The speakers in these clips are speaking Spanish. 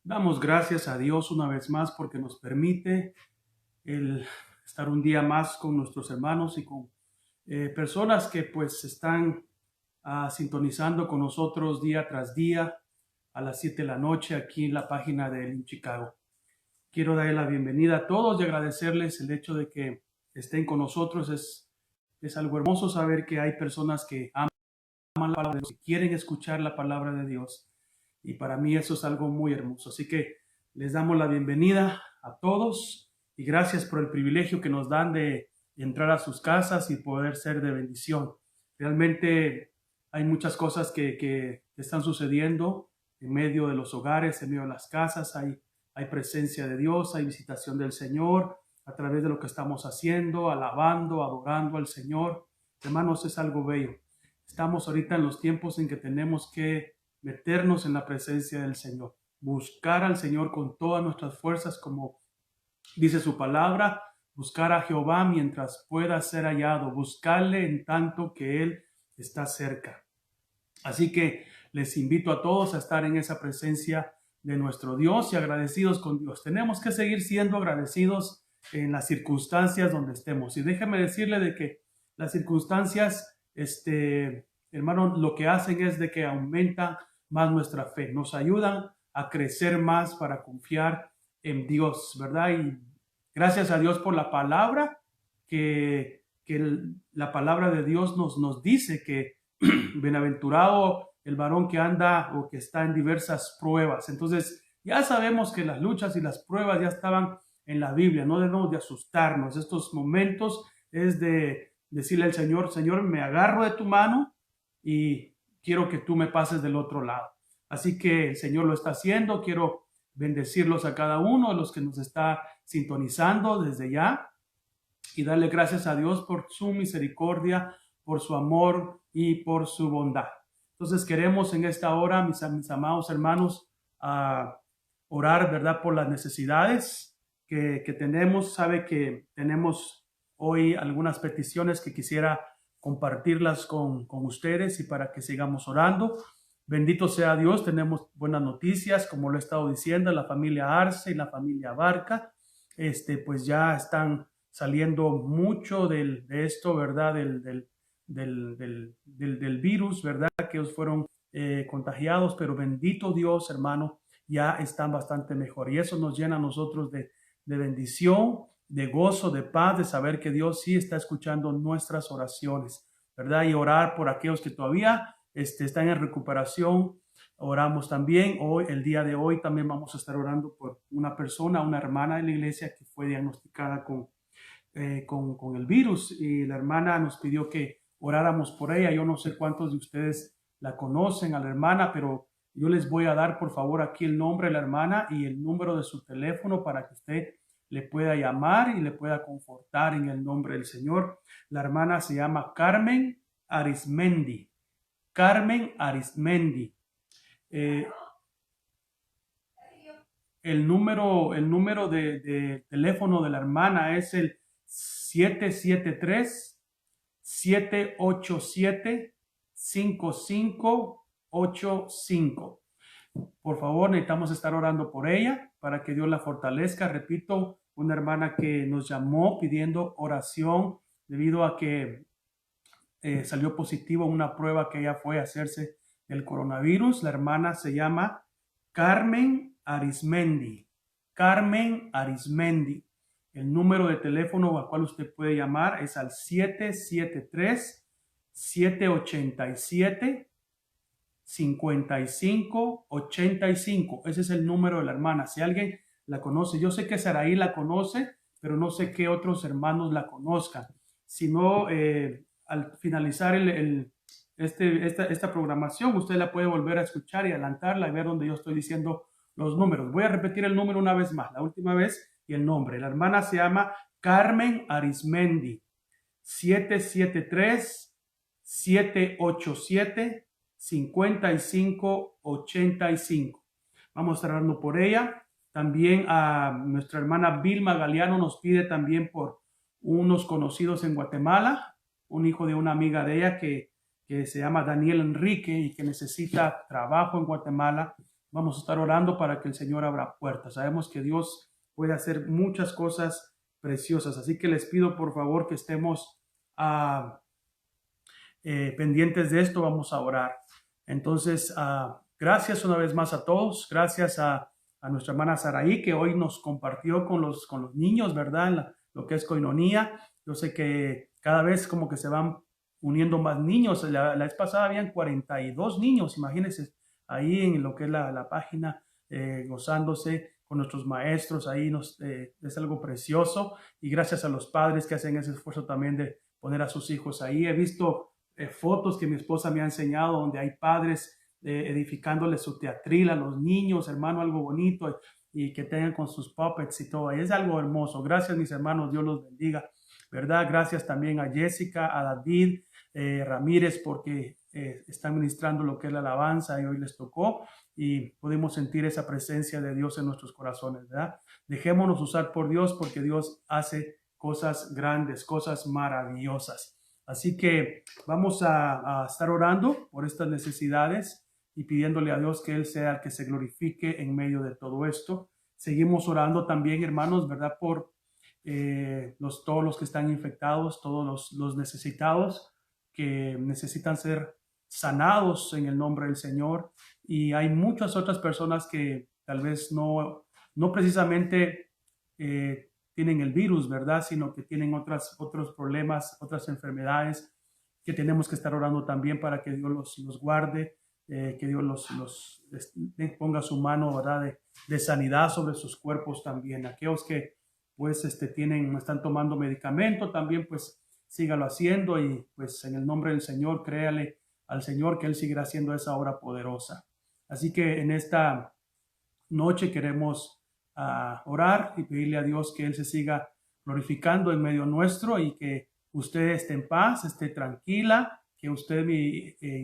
Damos gracias a Dios una vez más porque nos permite el estar un día más con nuestros hermanos y con personas que pues están sintonizando con nosotros día tras día a las 7 de la noche aquí en la página de In Chicago. Quiero darle la bienvenida a todos y agradecerles el hecho de que estén con nosotros. Es algo hermoso saber que hay personas que aman la palabra de Dios, que quieren escuchar la palabra de Dios. Y para mí eso es algo muy hermoso. Así que les damos la bienvenida a todos y gracias por el privilegio que nos dan de entrar a sus casas y poder ser de bendición. Realmente hay muchas cosas que están sucediendo en medio de los hogares, en medio de las casas. Hay presencia de Dios, hay visitación del Señor a través de lo que estamos haciendo, alabando, adorando al Señor. Hermanos, es algo bello. Estamos ahorita en los tiempos en que tenemos que meternos en la presencia del Señor, buscar al Señor con todas nuestras fuerzas, como dice su palabra, buscar a Jehová mientras pueda ser hallado, buscarle en tanto que Él está cerca. Así que les invito a todos a estar en esa presencia de nuestro Dios y agradecidos con Dios. Tenemos que seguir siendo agradecidos en las circunstancias donde estemos. Y déjeme decirle de que las circunstancias, hermano, lo que hacen es de que aumentan más nuestra fe, nos ayudan a crecer más para confiar en Dios, ¿verdad? Y gracias a Dios por la palabra, la palabra de Dios nos dice que bienaventurado el varón que anda o que está en diversas pruebas. Entonces, ya sabemos que las luchas y las pruebas ya estaban en la Biblia, no debemos de asustarnos. Estos momentos es de decirle al Señor, Señor, me agarro de tu mano y quiero que tú me pases del otro lado. Así que el Señor lo está haciendo. Quiero bendecirlos a cada uno de los que nos está sintonizando desde ya y darle gracias a Dios por su misericordia, por su amor y por su bondad. Entonces queremos en esta hora, mis amados hermanos, orar, ¿verdad?, por las necesidades que tenemos. Sabe que tenemos hoy algunas peticiones que quisiera compartirlas con ustedes y para que sigamos orando. Bendito sea Dios, tenemos buenas noticias, como lo he estado diciendo, la familia Arce y la familia Barca, pues ya están saliendo mucho de esto, ¿verdad? Del virus, ¿verdad? Que ellos fueron contagiados, pero bendito Dios, hermano, ya están bastante mejor. Y eso nos llena a nosotros de bendición, de gozo, de paz, de saber que Dios sí está escuchando nuestras oraciones, ¿verdad? Y orar por aquellos que todavía están en recuperación. Oramos también hoy, el día de hoy, también vamos a estar orando por una persona, una hermana de la iglesia que fue diagnosticada con el virus y la hermana nos pidió que oráramos por ella. Yo no sé cuántos de ustedes la conocen a la hermana, pero yo les voy a dar por favor aquí el nombre de la hermana y el número de su teléfono para que usted le pueda llamar y le pueda confortar en el nombre del Señor. La hermana se llama Carmen Arismendi. Carmen Arismendi. Eh, el número de teléfono de la hermana es el 773-787-5585. Por favor, necesitamos estar orando por ella para que Dios la fortalezca. Repito, una hermana que nos llamó pidiendo oración debido a que salió positivo una prueba que ella fue a hacerse del coronavirus. La hermana se llama Carmen Arismendi. Carmen Arismendi. El número de teléfono al cual usted puede llamar es al 773-787-5585. Ese es el número de la hermana. Si alguien la conoce, yo sé que Saraí la conoce, pero no sé qué otros hermanos la conozcan. Si no, al finalizar esta programación, usted la puede volver a escuchar y adelantarla y ver donde yo estoy diciendo los números. Voy a repetir el número una vez más, la última vez, y el nombre. La hermana se llama Carmen Arismendi. 773-787-5585. Vamos a estar orando por ella. También a nuestra hermana Vilma Galeano nos pide también por unos conocidos en Guatemala, un hijo de una amiga de ella que se llama Daniel Enrique y que necesita trabajo en Guatemala. vamos a estar orando para que el Señor abra puertas. Sabemos que Dios puede hacer muchas cosas preciosas. Así que les pido por favor que estemos pendientes de esto. Vamos a orar. Entonces, gracias una vez más a todos. Gracias a nuestra hermana Saraí, que hoy nos compartió con los niños, ¿verdad? Lo que es coinonía. Yo sé que cada vez como que se van uniendo más niños. La vez pasada habían 42 niños, imagínense, ahí en lo que es la página, gozándose con nuestros maestros. Ahí es algo precioso, y gracias a los padres que hacen ese esfuerzo también de poner a sus hijos ahí. He visto fotos que mi esposa me ha enseñado donde hay padres edificándole su teatril a los niños, hermano, algo bonito, y que tengan con sus puppets y todo. Y es algo hermoso. Gracias, mis hermanos, Dios los bendiga, ¿verdad? Gracias también a Jessica, a David Ramírez, porque están ministrando lo que es la alabanza y hoy les tocó y pudimos sentir esa presencia de Dios en nuestros corazones, ¿verdad? Dejémonos usar por Dios, porque Dios hace cosas grandes, cosas maravillosas. Así que vamos a estar orando por estas necesidades y pidiéndole a Dios que Él sea el que se glorifique en medio de todo esto. Seguimos orando también, hermanos, ¿verdad? Por todos los que están infectados, todos los necesitados que necesitan ser sanados en el nombre del Señor. Y hay muchas otras personas que tal vez no precisamente tienen el virus, ¿verdad? Sino que tienen otros problemas, otras enfermedades, que tenemos que estar orando también para que Dios los guarde, que Dios los ponga su mano, ¿verdad? De sanidad sobre sus cuerpos también. Aquellos que pues están tomando medicamento también, pues sígalo haciendo, y pues en el nombre del Señor, créale al Señor que Él seguirá haciendo esa obra poderosa. Así que en esta noche queremos orar y pedirle a Dios que Él se siga glorificando en medio nuestro, y que usted esté en paz, esté tranquila, que usted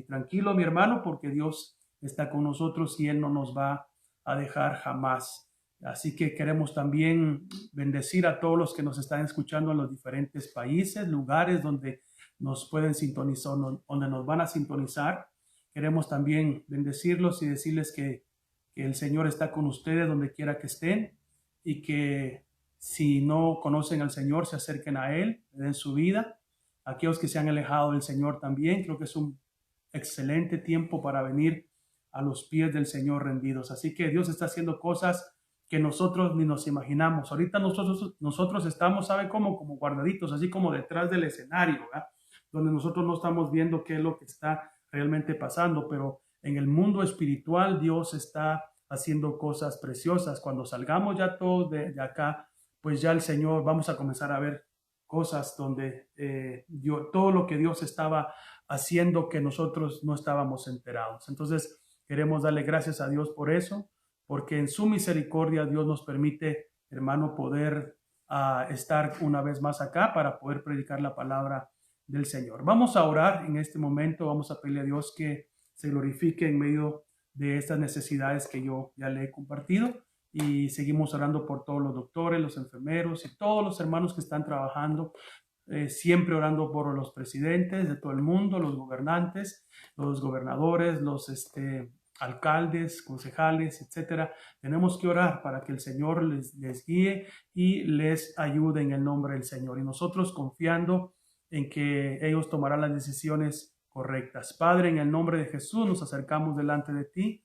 tranquilo, mi hermano, porque Dios está con nosotros y Él no nos va a dejar jamás. Así que queremos también bendecir a todos los que nos están escuchando en los diferentes países, lugares donde nos pueden sintonizar, donde nos van a sintonizar. Queremos también bendecirlos y decirles que el Señor está con ustedes donde quiera que estén, y que si no conocen al Señor, se acerquen a Él, le den su vida. Aquellos que se han alejado del Señor también, creo que es un excelente tiempo para venir a los pies del Señor rendidos. Así que Dios está haciendo cosas que nosotros ni nos imaginamos. Ahorita nosotros estamos, ¿sabe cómo? Como guardaditos, así como detrás del escenario, ¿verdad? Donde nosotros no estamos viendo qué es lo que está realmente pasando, pero en el mundo espiritual Dios está haciendo cosas preciosas. Cuando salgamos ya todos de acá, pues ya el Señor, vamos a comenzar a ver cosas donde todo lo que Dios estaba haciendo que nosotros no estábamos enterados. Entonces queremos darle gracias a Dios por eso, porque en su misericordia Dios nos permite, hermano, poder estar una vez más acá para poder predicar la palabra del Señor. Vamos a orar en este momento, vamos a pedirle a Dios que se glorifique en medio de estas necesidades que yo ya le he compartido, y seguimos orando por todos los doctores, los enfermeros y todos los hermanos que están trabajando, siempre orando por los presidentes de todo el mundo, los gobernantes, los gobernadores, los alcaldes, concejales, etcétera. Tenemos que orar para que el Señor les guíe y les ayude en el nombre del Señor, y nosotros confiando en que ellos tomarán las decisiones correctas. Padre, en el nombre de Jesús nos acercamos delante de ti.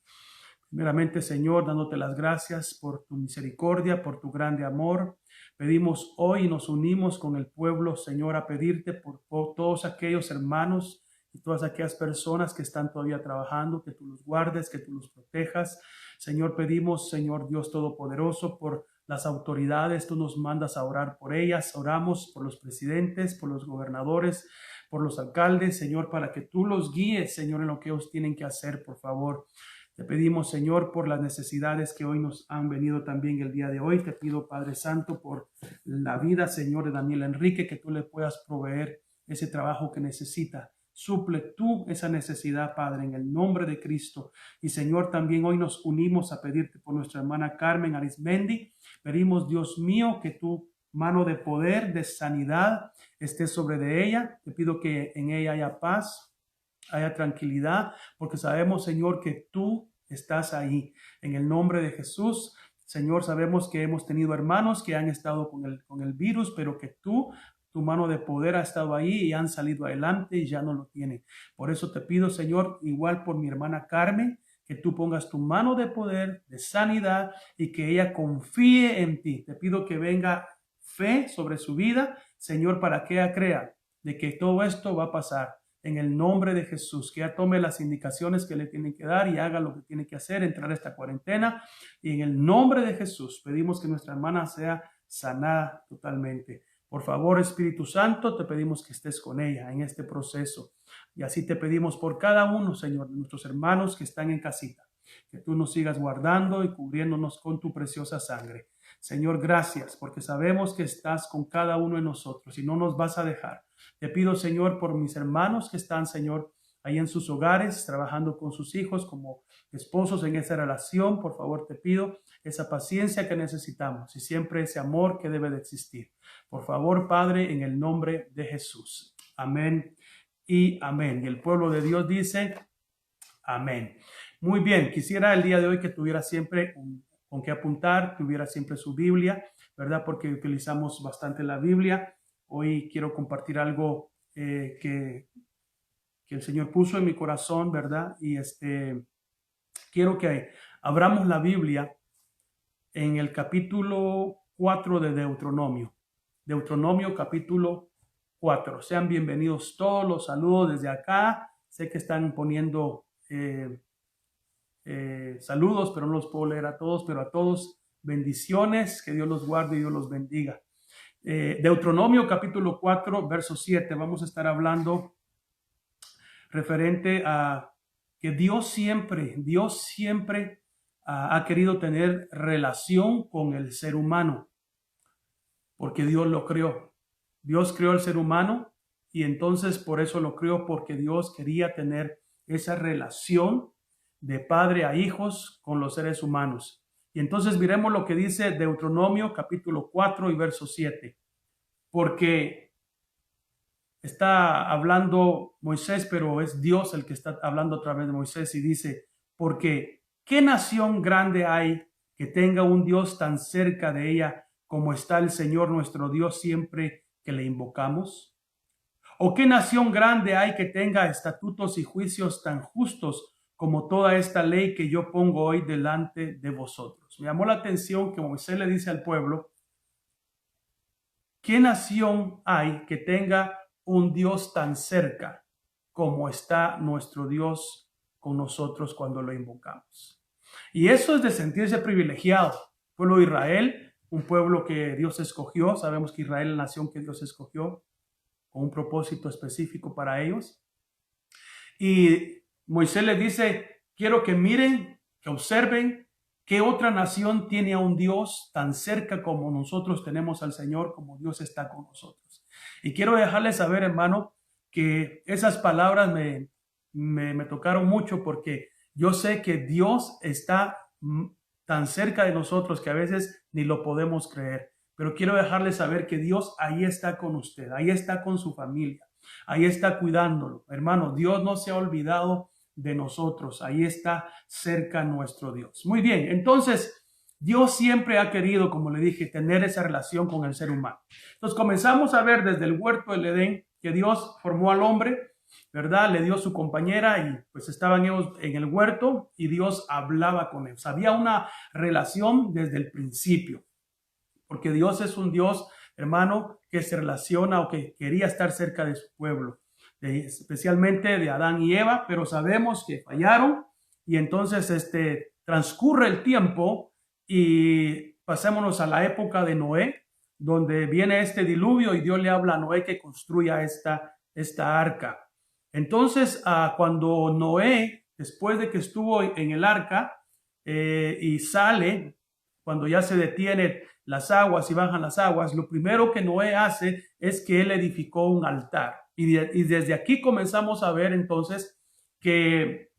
Primeramente, Señor, dándote las gracias por tu misericordia, por tu grande amor. Pedimos hoy y nos unimos con el pueblo, Señor, a pedirte por todos aquellos hermanos y todas aquellas personas que están todavía trabajando, que tú los guardes, que tú los protejas. Señor, pedimos, Señor Dios Todopoderoso, por las autoridades. Tú nos mandas a orar por ellas. Oramos por los presidentes, por los gobernadores, por los alcaldes, Señor, para que tú los guíes, Señor, en lo que ellos tienen que hacer, por favor. Te pedimos, Señor, por las necesidades que hoy nos han venido también el día de hoy. Te pido, Padre Santo, por la vida, Señor, de Daniel Enrique, que tú le puedas proveer ese trabajo que necesita. Suple tú esa necesidad, Padre, en el nombre de Cristo. Y, Señor, también hoy nos unimos a pedirte por nuestra hermana Carmen Arismendi. Pedimos, Dios mío, que tu mano de poder, de sanidad, esté sobre de ella. Te pido que en ella haya paz, haya tranquilidad, porque sabemos, Señor, que tú estás ahí. En el nombre de Jesús, Señor, sabemos que hemos tenido hermanos que han estado con el virus, pero que tu mano de poder ha estado ahí y han salido adelante y ya no lo tienen. Por eso te pido, Señor, igual por mi hermana Carmen, que tú pongas tu mano de poder, de sanidad y que ella confíe en ti. Te pido que venga fe sobre su vida, Señor, para que ella crea de que todo esto va a pasar. En el nombre de Jesús, que ella tome las indicaciones que le tienen que dar y haga lo que tiene que hacer, entrar a esta cuarentena. Y en el nombre de Jesús pedimos que nuestra hermana sea sanada totalmente. Por favor, Espíritu Santo, te pedimos que estés con ella en este proceso. Y así te pedimos por cada uno, Señor, de nuestros hermanos que están en casita, que tú nos sigas guardando y cubriéndonos con tu preciosa sangre. Señor, gracias, porque sabemos que estás con cada uno de nosotros y no nos vas a dejar. Te pido, Señor, por mis hermanos que están, Señor, ahí en sus hogares, trabajando con sus hijos como esposos en esa relación. Por favor, te pido esa paciencia que necesitamos y siempre ese amor que debe de existir. Por favor, Padre, en el nombre de Jesús. Amén y amén. Y el pueblo de Dios dice, amén. Muy bien, quisiera el día de hoy que tuviera siempre con qué apuntar, tuviera siempre su Biblia, ¿verdad? Porque utilizamos bastante la Biblia. Hoy quiero compartir algo que el Señor puso en mi corazón, ¿verdad? Y quiero que abramos la Biblia en el capítulo 4 de Deuteronomio. Deuteronomio capítulo 4. Sean bienvenidos todos, los saludos desde acá. Sé que están poniendo saludos, pero no los puedo leer a todos, pero a todos bendiciones, que Dios los guarde y Dios los bendiga. Deuteronomio capítulo 4, verso 7. Vamos a estar hablando referente a que Dios siempre ha querido tener relación con el ser humano, porque Dios lo creó. Dios creó al ser humano y entonces por eso lo creó, porque Dios quería tener esa relación de padre a hijos con los seres humanos. Y entonces miremos lo que dice Deuteronomio capítulo 4 y verso 7. Porque está hablando Moisés, pero es Dios el que está hablando a través de Moisés y dice, porque ¿qué nación grande hay que tenga un Dios tan cerca de ella como está el Señor nuestro Dios siempre que le invocamos? ¿O qué nación grande hay que tenga estatutos y juicios tan justos como toda esta ley que yo pongo hoy delante de vosotros? Me llamó la atención que Moisés le dice al pueblo, ¿qué nación hay que tenga un Dios tan cerca como está nuestro Dios con nosotros cuando lo invocamos? Y eso es de sentirse privilegiado. El pueblo de Israel, un pueblo que Dios escogió. Sabemos que Israel es la nación que Dios escogió con un propósito específico para ellos. Y Moisés les dice, quiero que miren, que observen qué otra nación tiene a un Dios tan cerca como nosotros tenemos al Señor, como Dios está con nosotros. Y quiero dejarles saber, hermano, que esas palabras me tocaron mucho, porque yo sé que Dios está tan cerca de nosotros que a veces ni lo podemos creer. Pero quiero dejarles saber que Dios ahí está con usted, ahí está con su familia, ahí está cuidándolo. Hermano, Dios no se ha olvidado de nosotros, ahí está cerca nuestro Dios. Muy bien, entonces Dios siempre ha querido, como le dije, tener esa relación con el ser humano. Entonces comenzamos a ver desde el huerto del Edén que Dios formó al hombre, ¿verdad? Le dio su compañera y pues estaban ellos en el huerto y Dios hablaba con ellos. Había una relación desde el principio. Porque Dios es un Dios, hermano, que se relaciona o que quería estar cerca de su pueblo, especialmente de Adán y Eva, pero sabemos que fallaron y entonces transcurre el tiempo y pasémonos a la época de Noé, donde viene este diluvio y Dios le habla a Noé que construya esta arca. Entonces, cuando Noé, después de que estuvo en el arca y sale, cuando ya se detiene las aguas y bajan las aguas, lo primero que Noé hace es que él edificó un altar. Y desde aquí comenzamos a ver entonces que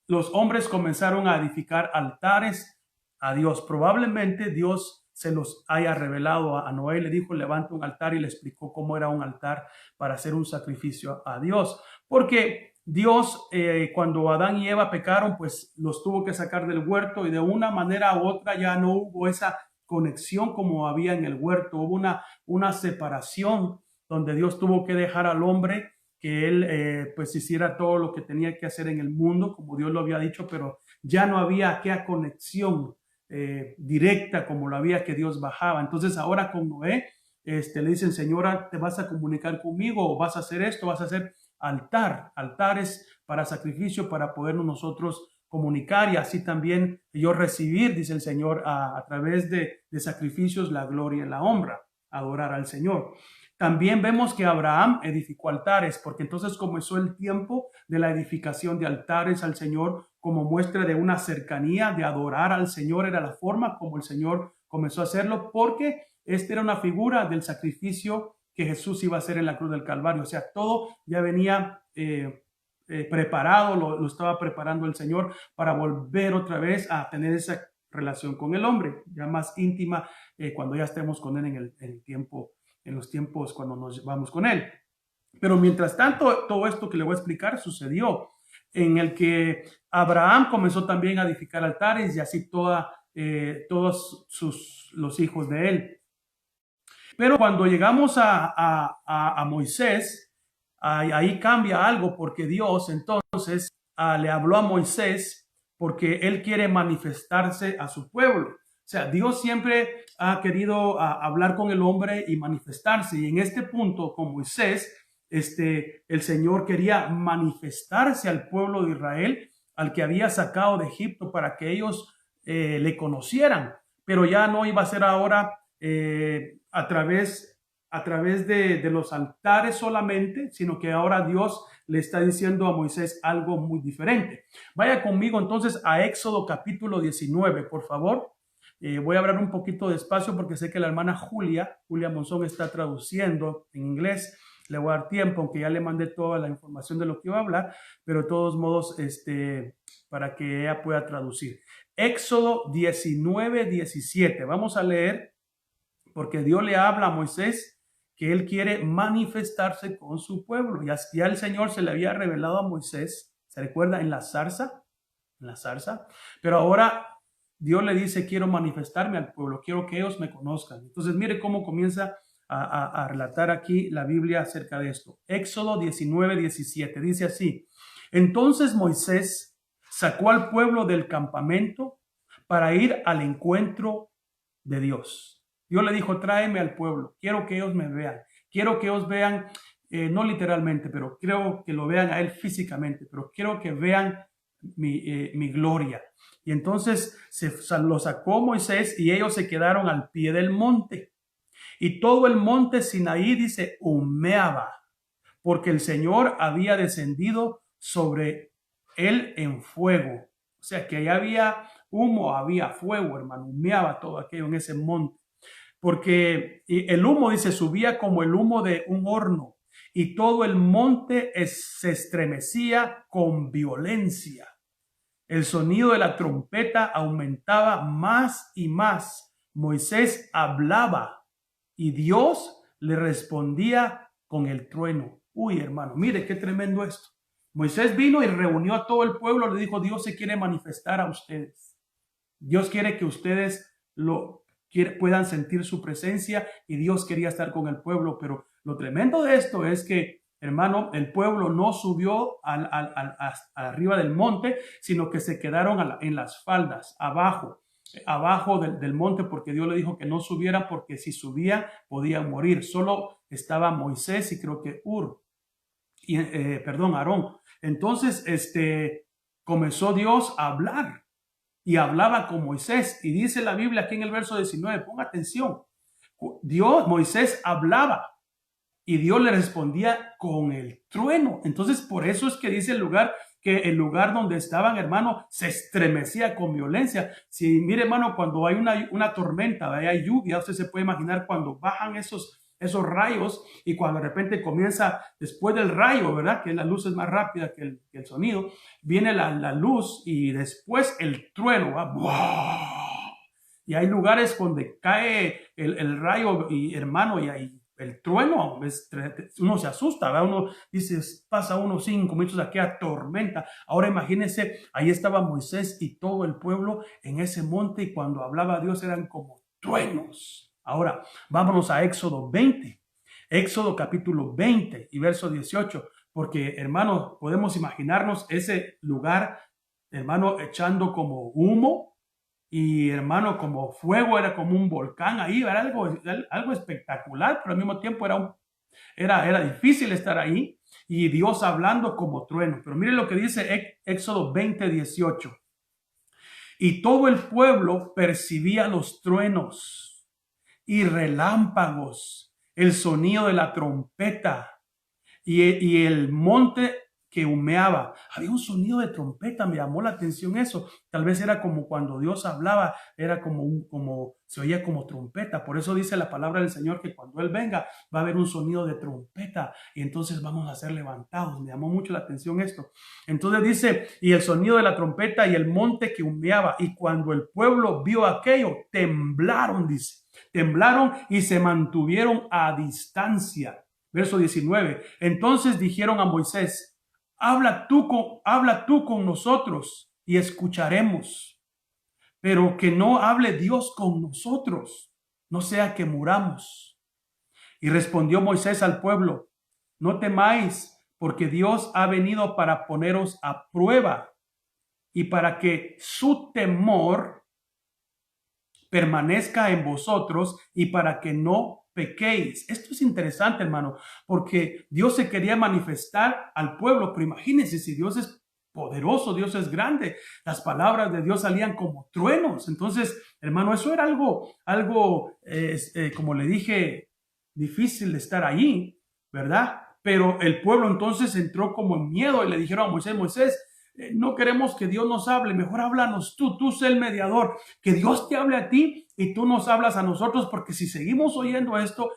los hombres comenzaron a edificar altares a Dios. Probablemente Dios se los haya revelado a Noé, le dijo, levanta un altar y le explicó cómo era un altar para hacer un sacrificio a Dios. Porque Dios, cuando Adán y Eva pecaron, pues los tuvo que sacar del huerto y de una manera u otra ya no hubo esa conexión como había en el huerto. Hubo una separación donde Dios tuvo que dejar al hombre que él pues hiciera todo lo que tenía que hacer en el mundo, como Dios lo había dicho, pero ya no había aquella conexión directa como lo había que Dios bajaba. Entonces ahora con Noé, le dicen, Señora, ¿te vas a comunicar conmigo o vas a hacer esto? Vas a hacer altares para sacrificio, para podernos nosotros comunicar y así también yo recibir, dice el Señor, a través de sacrificios la gloria y la honra, adorar al Señor. También vemos que Abraham edificó altares, porque entonces comenzó el tiempo de la edificación de altares al Señor como muestra de una cercanía, de adorar al Señor. Era la forma como el Señor comenzó a hacerlo, porque esta era una figura del sacrificio que Jesús iba a hacer en la cruz del Calvario. O sea, todo ya venía preparado, lo estaba preparando el Señor para volver otra vez a tener esa relación con el hombre, ya más íntima, cuando ya estemos con Él en los tiempos cuando nos vamos con Él. Pero mientras tanto, todo esto que le voy a explicar sucedió, en el que Abraham comenzó también a edificar altares y así todos los hijos de él. Pero cuando llegamos a Moisés, ahí cambia algo, porque Dios entonces le habló a Moisés porque él quiere manifestarse a su pueblo. O sea, Dios siempre ha querido hablar con el hombre y manifestarse. Y en este punto, con Moisés, el Señor quería manifestarse al pueblo de Israel, al que había sacado de Egipto, para que ellos le conocieran. Pero ya no iba a ser ahora a través de los altares solamente, sino que ahora Dios le está diciendo a Moisés algo muy diferente. Vaya conmigo entonces a Éxodo capítulo 19, por favor. Voy a hablar un poquito despacio porque sé que la hermana Julia Monzón está traduciendo en inglés. Le voy a dar tiempo, aunque ya le mandé toda la información de lo que iba a hablar, pero de todos modos, para que ella pueda traducir. Éxodo 19, 17. Vamos a leer, porque Dios le habla a Moisés que él quiere manifestarse con su pueblo. Ya el Señor se le había revelado a Moisés, ¿se recuerda? En la zarza, pero ahora Dios le dice, quiero manifestarme al pueblo, quiero que ellos me conozcan. Entonces mire cómo comienza a relatar aquí la Biblia acerca de esto. Éxodo 19, 17, dice así: entonces Moisés sacó al pueblo del campamento para ir al encuentro de Dios. Dios le dijo, tráeme al pueblo, quiero que ellos me vean, quiero que ellos vean, no literalmente, pero quiero que lo vean a él físicamente, pero quiero que vean mi gloria. Y entonces lo sacó Moisés y ellos se quedaron al pie del monte. Y todo el monte Sinaí, dice, humeaba, porque el Señor había descendido sobre él en fuego. O sea, que allá había humo, había fuego, hermano, humeaba todo aquello en ese monte. Porque el humo, dice, subía como el humo de un horno, y todo el monte se estremecía con violencia. El sonido de la trompeta aumentaba más y más. Moisés hablaba y Dios le respondía con el trueno. Uy, hermano, mire qué tremendo esto. Moisés vino y reunió a todo el pueblo, le dijo, Dios se quiere manifestar a ustedes. Dios quiere que ustedes puedan sentir su presencia, y Dios quería estar con el pueblo. Pero lo tremendo de esto es que, hermano, el pueblo no subió arriba del monte, sino que se quedaron en las faldas, abajo del monte, porque Dios le dijo que no subieran, porque si subían podían morir. Solo estaba Moisés y creo que Aarón. Entonces, comenzó Dios a hablar y hablaba con Moisés, y dice la Biblia aquí en el verso 19, ponga atención, Moisés hablaba y Dios le respondía con el trueno. Entonces, por eso es que dice el lugar, que el lugar donde estaban, hermano, se estremecía con violencia. Si mire, hermano, cuando hay una tormenta, hay lluvia, usted se puede imaginar cuando bajan esos rayos, y cuando de repente comienza, después del rayo, ¿verdad? Que la luz es más rápida que el sonido, viene la luz y después el trueno, ¿va? ¡Wow! Y hay lugares donde cae el rayo, y hermano, y hay el trueno, uno se asusta, ¿verdad? Uno dice, pasa unos 5 minutos aquí a tormenta. Ahora imagínense, ahí estaba Moisés y todo el pueblo en ese monte y cuando hablaba Dios eran como truenos. Ahora, vámonos a Éxodo 20. Éxodo capítulo 20 y verso 18, porque hermano, podemos imaginarnos ese lugar, hermano, echando como humo y hermano, como fuego, era como un volcán ahí, era algo espectacular, pero al mismo tiempo era difícil estar ahí y Dios hablando como trueno. Pero miren lo que dice Éxodo 20, 18. Y todo el pueblo percibía los truenos y relámpagos, el sonido de la trompeta y el monte que humeaba. Había un sonido de trompeta, me llamó la atención eso. Tal vez era como cuando Dios hablaba, era se oía como trompeta. Por eso dice la palabra del Señor que cuando Él venga va a haber un sonido de trompeta y entonces vamos a ser levantados. Me llamó mucho la atención esto. Entonces dice, y el sonido de la trompeta y el monte que humeaba. Y cuando el pueblo vio aquello, temblaron, dice. Temblaron y se mantuvieron a distancia. Verso 19. Entonces dijeron a Moisés, habla tú con nosotros y escucharemos, pero que no hable Dios con nosotros, no sea que muramos. Y respondió Moisés al pueblo, no temáis, porque Dios ha venido para poneros a prueba y para que su temor permanezca en vosotros y para que no pequéis. Esto es interesante, hermano, porque Dios se quería manifestar al pueblo, pero imagínense, si Dios es poderoso, Dios es grande, las palabras de Dios salían como truenos. Entonces, hermano, eso era algo como le dije, difícil de estar allí, ¿verdad? Pero el pueblo entonces entró como en miedo y le dijeron a Moisés, no queremos que Dios nos hable, mejor háblanos tú sé el mediador, que Dios te hable a ti y tú nos hablas a nosotros, porque si seguimos oyendo esto,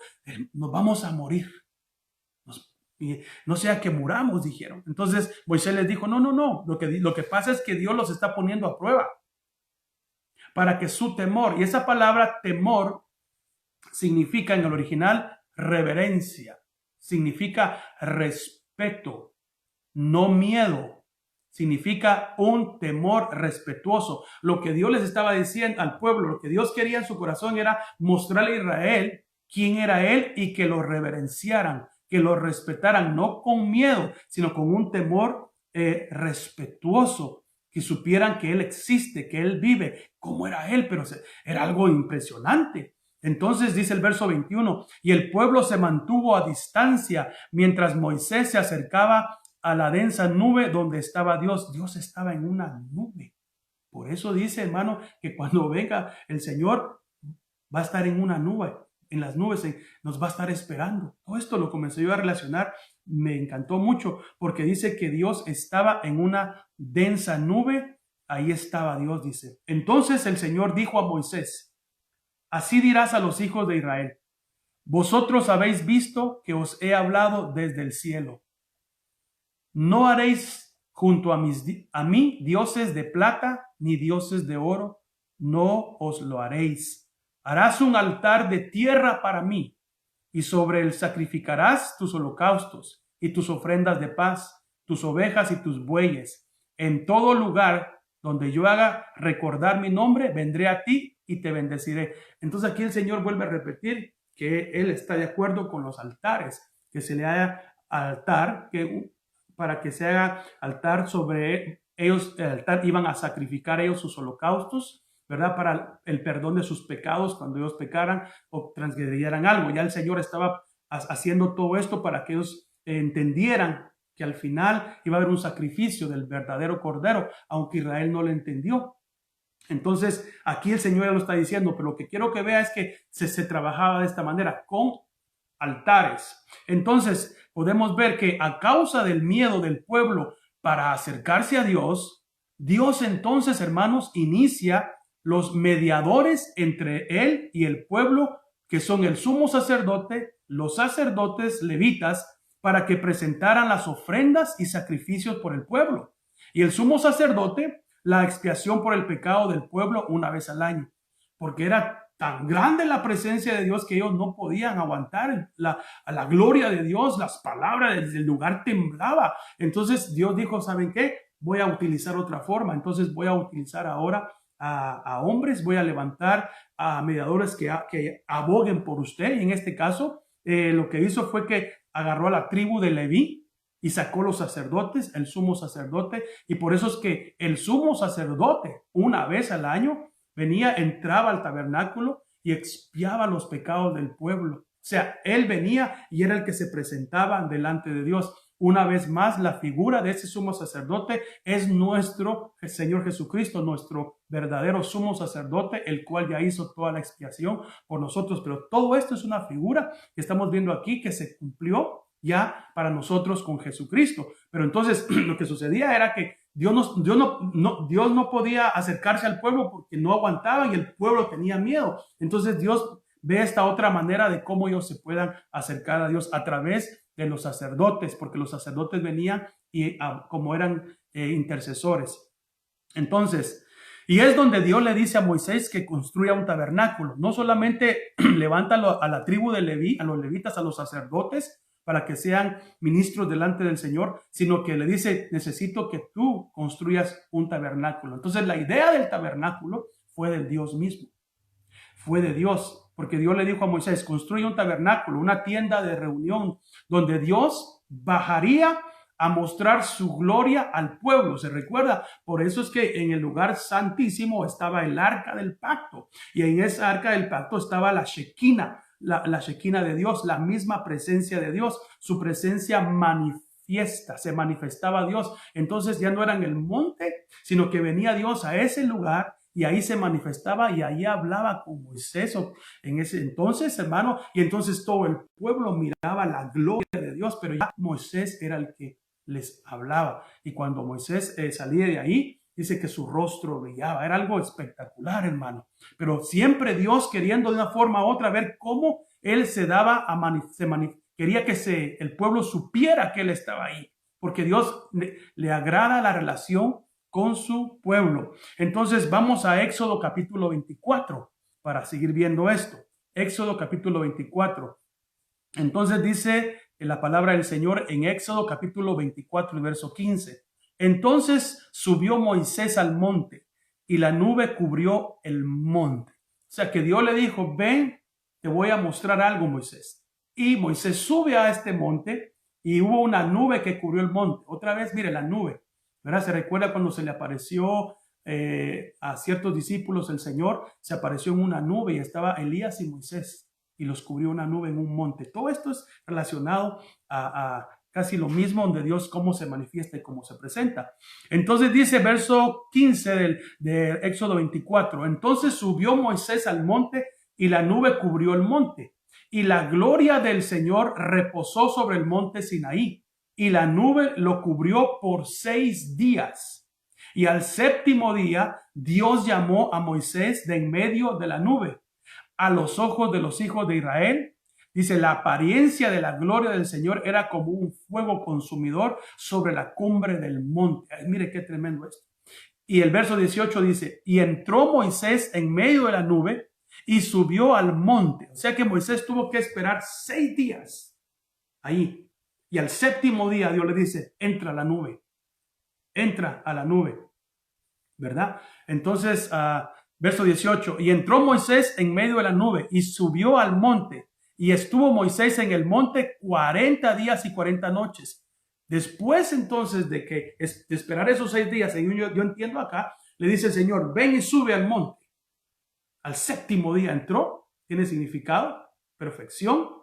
nos vamos a morir. No sea que muramos, dijeron. Entonces Moisés les dijo, no, lo que pasa es que Dios los está poniendo a prueba para que su temor, y esa palabra temor significa en el original reverencia, significa respeto, no miedo. Significa un temor respetuoso. Lo que Dios les estaba diciendo al pueblo, lo que Dios quería en su corazón era mostrarle a Israel quién era Él y que lo reverenciaran, que lo respetaran, no con miedo, sino con un temor respetuoso, que supieran que Él existe, que Él vive, cómo era Él, pero era algo impresionante. Entonces dice el verso 21, y el pueblo se mantuvo a distancia mientras Moisés se acercaba a la densa nube donde estaba Dios. Dios estaba en una nube. Por eso dice, hermano, que cuando venga el Señor va a estar en una nube, en las nubes, nos va a estar esperando. Todo esto lo comencé yo a relacionar, me encantó mucho, porque dice que Dios estaba en una densa nube, ahí estaba Dios, dice. Entonces el Señor dijo a Moisés, así dirás a los hijos de Israel, vosotros habéis visto que os he hablado desde el cielo. No haréis junto a mí dioses de plata ni dioses de oro, no os lo haréis. Harás un altar de tierra para mí y sobre él sacrificarás tus holocaustos y tus ofrendas de paz, tus ovejas y tus bueyes. En todo lugar donde yo haga recordar mi nombre, vendré a ti y te bendeciré. Entonces aquí el Señor vuelve a repetir que Él está de acuerdo con los altares, que se le haga altar, para que se haga altar sobre ellos, el altar iban a sacrificar ellos sus holocaustos, ¿verdad? Para el perdón de sus pecados cuando ellos pecaran o transgredieran algo. Ya el Señor estaba haciendo todo esto para que ellos entendieran que al final iba a haber un sacrificio del verdadero Cordero, aunque Israel no lo entendió. Entonces, aquí el Señor ya lo está diciendo, pero lo que quiero que vea es que se trabajaba de esta manera, con altares. Entonces, podemos ver que a causa del miedo del pueblo para acercarse a Dios, Dios entonces, hermanos, inicia los mediadores entre Él y el pueblo, que son el sumo sacerdote, los sacerdotes levitas, para que presentaran las ofrendas y sacrificios por el pueblo. Y el sumo sacerdote, la expiación por el pecado del pueblo una vez al año, porque era tan grande la presencia de Dios que ellos no podían aguantar a la gloria de Dios, las palabras del lugar temblaba. Entonces Dios dijo, ¿saben qué? Voy a utilizar otra forma. Entonces voy a utilizar ahora a hombres, voy a levantar a mediadores que aboguen por usted. Y en este caso, lo que hizo fue que agarró a la tribu de Leví y sacó los sacerdotes, el sumo sacerdote. Y por eso es que el sumo sacerdote, una vez al año, venía, entraba al tabernáculo y expiaba los pecados del pueblo. O sea, él venía y era el que se presentaba delante de Dios. Una vez más, la figura de ese sumo sacerdote es nuestro Señor Jesucristo, nuestro verdadero sumo sacerdote, el cual ya hizo toda la expiación por nosotros. Pero todo esto es una figura que estamos viendo aquí que se cumplió ya para nosotros con Jesucristo. Pero entonces lo que sucedía era que Dios no podía acercarse al pueblo porque no aguantaba y el pueblo tenía miedo. Entonces Dios ve esta otra manera de cómo ellos se puedan acercar a Dios a través de los sacerdotes, porque los sacerdotes venían y como eran intercesores. Entonces, y es donde Dios le dice a Moisés que construya un tabernáculo. No solamente levanta a la tribu de Leví, a los levitas, a los sacerdotes, para que sean ministros delante del Señor, sino que le dice, necesito que tú construyas un tabernáculo. Entonces, la idea del tabernáculo fue del Dios mismo. Fue de Dios. Porque Dios le dijo a Moisés, construye un tabernáculo, una tienda de reunión, donde Dios bajaría a mostrar su gloria al pueblo. ¿Se recuerda? Por eso es que en el lugar santísimo estaba el arca del pacto. Y en esa arca del pacto estaba la Shekinah, la Shekinah de Dios, la misma presencia de Dios. Su presencia se manifestaba Dios. Entonces ya no era en el monte, sino que venía Dios a ese lugar. Y ahí se manifestaba y ahí hablaba con Moisés en ese entonces, hermano. Y entonces todo el pueblo miraba la gloria de Dios, pero ya Moisés era el que les hablaba. Y cuando Moisés salía de ahí, dice que su rostro brillaba. Era algo espectacular, hermano. Pero siempre Dios queriendo de una forma u otra ver cómo Él se daba quería que el pueblo supiera que Él estaba ahí. Porque Dios le agrada la relación con su pueblo. Entonces vamos a Éxodo capítulo 24 para seguir viendo esto. Éxodo capítulo 24. Entonces dice la palabra del Señor en Éxodo capítulo 24 y verso 15. Entonces subió Moisés al monte y la nube cubrió el monte. O sea que Dios le dijo, ven, te voy a mostrar algo, Moisés. Y Moisés sube a este monte y hubo una nube que cubrió el monte. Otra vez, mire la nube. ¿Verdad? Se recuerda cuando se le apareció a ciertos discípulos el Señor, se apareció en una nube y estaba Elías y Moisés y los cubrió una nube en un monte. Todo esto es relacionado a casi lo mismo donde Dios cómo se manifiesta y cómo se presenta. Entonces dice verso 15 de Éxodo 24, entonces subió Moisés al monte y la nube cubrió el monte y la gloria del Señor reposó sobre el monte Sinaí. Y la nube lo cubrió por 6 días. Y al séptimo día, Dios llamó a Moisés de en medio de la nube. A los ojos de los hijos de Israel, dice, la apariencia de la gloria del Señor era como un fuego consumidor sobre la cumbre del monte. Ay, mire qué tremendo esto. Y el verso 18 dice, y entró Moisés en medio de la nube y subió al monte. O sea que Moisés tuvo que esperar 6 días ahí. Y al séptimo día Dios le dice, entra a la nube, entra a la nube, ¿verdad? Entonces, verso 18, y entró Moisés en medio de la nube y subió al monte y estuvo Moisés en el monte 40 días y 40 noches. Después entonces de esperar esos 6 días, yo entiendo acá, le dice el Señor, ven y sube al monte. Al séptimo día entró, tiene significado, perfección,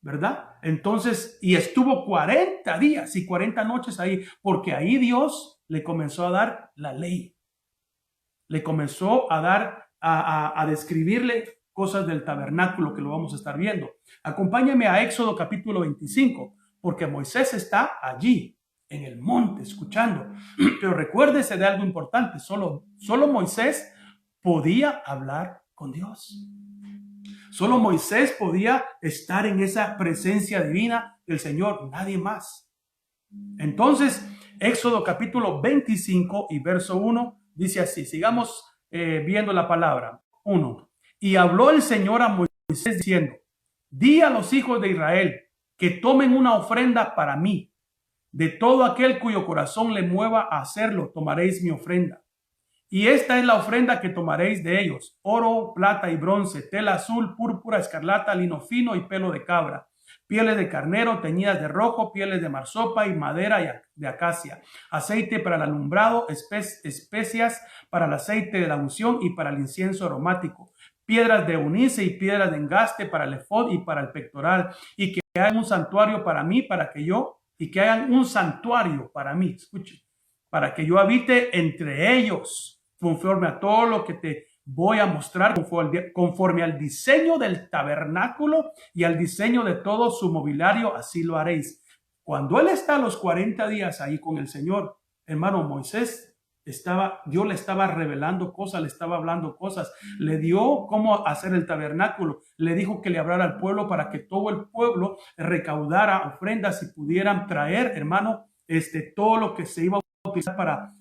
¿verdad? Entonces, y estuvo 40 días y 40 noches ahí, porque ahí Dios le comenzó a dar la ley. Le comenzó a dar, a describirle cosas del tabernáculo que lo vamos a estar viendo. Acompáñame a Éxodo capítulo 25, porque Moisés está allí, en el monte, escuchando. Pero recuérdese de algo importante, solo Moisés podía hablar con Dios. Solo Moisés podía estar en esa presencia divina del Señor, nadie más. Entonces, Éxodo capítulo 25 y verso 1 dice así, sigamos viendo la palabra. 1. Y habló el Señor a Moisés diciendo, di a los hijos de Israel que tomen una ofrenda para mí. De todo aquel cuyo corazón le mueva a hacerlo, tomaréis mi ofrenda. Y esta es la ofrenda que tomaréis de ellos: oro, plata y bronce, tela azul, púrpura, escarlata, lino fino y pelo de cabra, pieles de carnero teñidas de rojo, pieles de marsopa y madera de acacia, aceite para el alumbrado, especias para el aceite de la unción y para el incienso aromático, piedras de onice y piedras de engaste para el efod y para el pectoral, y que hagan un santuario para mí, escuche, para que yo habite entre ellos, conforme a todo lo que te voy a mostrar, conforme al diseño del tabernáculo y al diseño de todo su mobiliario, así lo haréis. Cuando él está a los 40 días ahí con el Señor, hermano, Moisés Dios le estaba revelando cosas, le estaba hablando cosas, le dio cómo hacer el tabernáculo, le dijo que le hablara al pueblo para que todo el pueblo recaudara ofrendas y pudieran traer, hermano, todo lo que se iba a utilizar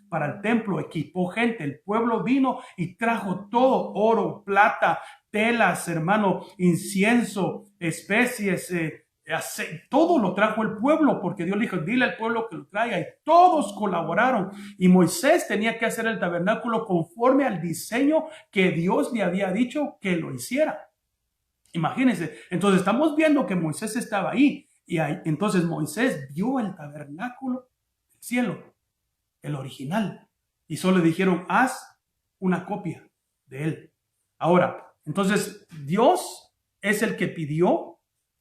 para el templo. Equipó gente, el pueblo vino y trajo todo: oro, plata, telas, hermano, incienso, especies, todo lo trajo el pueblo, porque Dios le dijo, dile al pueblo que lo traiga, y todos colaboraron. Y Moisés tenía que hacer el tabernáculo conforme al diseño que Dios le había dicho que lo hiciera. Imagínense, entonces estamos viendo que Moisés estaba ahí, entonces Moisés vio el tabernáculo del cielo, el original, y solo le dijeron, haz una copia de él. Ahora, entonces Dios es el que pidió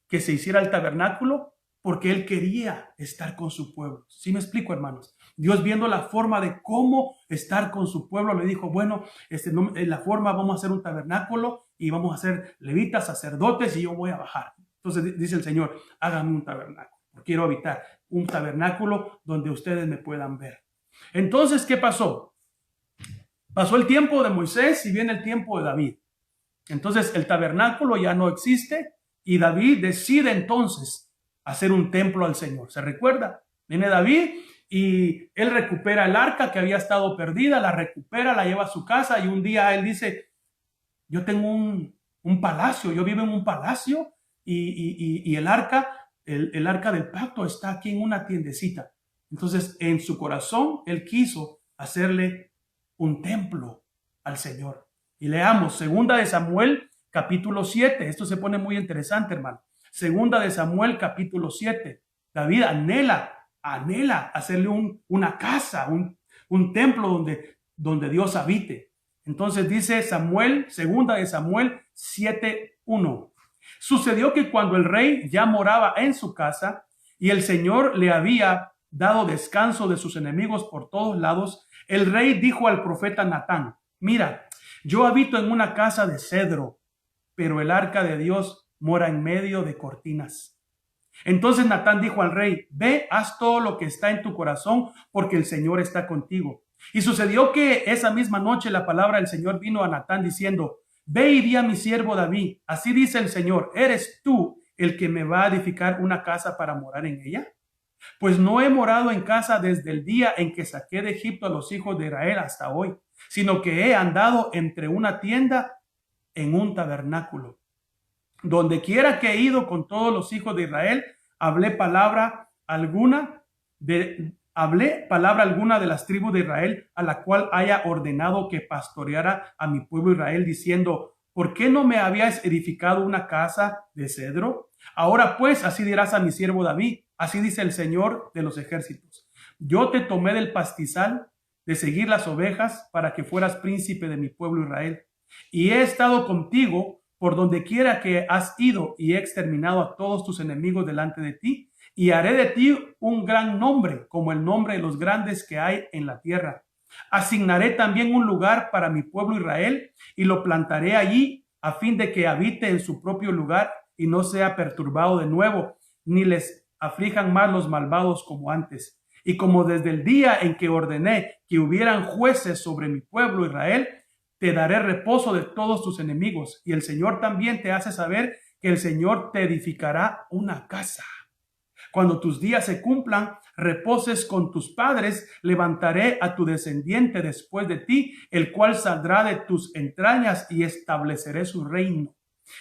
que se hiciera el tabernáculo porque él quería estar con su pueblo. ¿Sí me explico, hermanos? Dios, viendo la forma de cómo estar con su pueblo, le dijo, bueno, la forma, vamos a hacer un tabernáculo y vamos a hacer levitas, sacerdotes, y yo voy a bajar. Entonces dice el Señor, hágame un tabernáculo. Quiero habitar un tabernáculo donde ustedes me puedan ver. Entonces, ¿qué pasó? Pasó el tiempo de Moisés y viene el tiempo de David. Entonces el tabernáculo ya no existe y David decide entonces hacer un templo al Señor. ¿Se recuerda? Viene David y él recupera el arca que había estado perdida, la recupera, la lleva a su casa, y un día él dice, yo tengo un palacio, yo vivo en un palacio y el arca del pacto está aquí en una tiendecita. Entonces en su corazón él quiso hacerle un templo al Señor. Y leamos 2 de Samuel capítulo 7. Esto se pone muy interesante, hermano. 2 de Samuel capítulo 7. David anhela hacerle una casa, un templo donde Dios habite. Entonces dice 2 de Samuel 7:1. Sucedió que cuando el rey ya moraba en su casa y el Señor le había dado descanso de sus enemigos por todos lados, el rey dijo al profeta Natán, mira, yo habito en una casa de cedro, pero el arca de Dios mora en medio de cortinas. Entonces Natán dijo al rey, ve, haz todo lo que está en tu corazón, porque el Señor está contigo. Y sucedió que esa misma noche la palabra del Señor vino a Natán diciendo, ve y di a mi siervo David, así dice el Señor, ¿eres tú el que me va a edificar una casa para morar en ella? Pues no he morado en casa desde el día en que saqué de Egipto a los hijos de Israel hasta hoy, sino que he andado entre una tienda en un tabernáculo. Donde quiera que he ido con todos los hijos de Israel, hablé palabra alguna de las tribus de Israel, a la cual haya ordenado que pastoreara a mi pueblo Israel, diciendo, ¿por qué no me habías edificado una casa de cedro? Ahora pues, así dirás a mi siervo David, así dice el Señor de los ejércitos, yo te tomé del pastizal de seguir las ovejas para que fueras príncipe de mi pueblo Israel, y he estado contigo por donde quiera que has ido, y he exterminado a todos tus enemigos delante de ti, y haré de ti un gran nombre, como el nombre de los grandes que hay en la tierra. Asignaré también un lugar para mi pueblo Israel, y lo plantaré allí, a fin de que habite en su propio lugar, y no sea perturbado de nuevo, ni les aflijan más los malvados como antes. Y como desde el día en que ordené que hubieran jueces sobre mi pueblo Israel, te daré reposo de todos tus enemigos. Y el Señor también te hace saber que el Señor te edificará una casa. Cuando tus días se cumplan, reposes con tus padres, levantaré a tu descendiente después de ti, el cual saldrá de tus entrañas y estableceré su reino.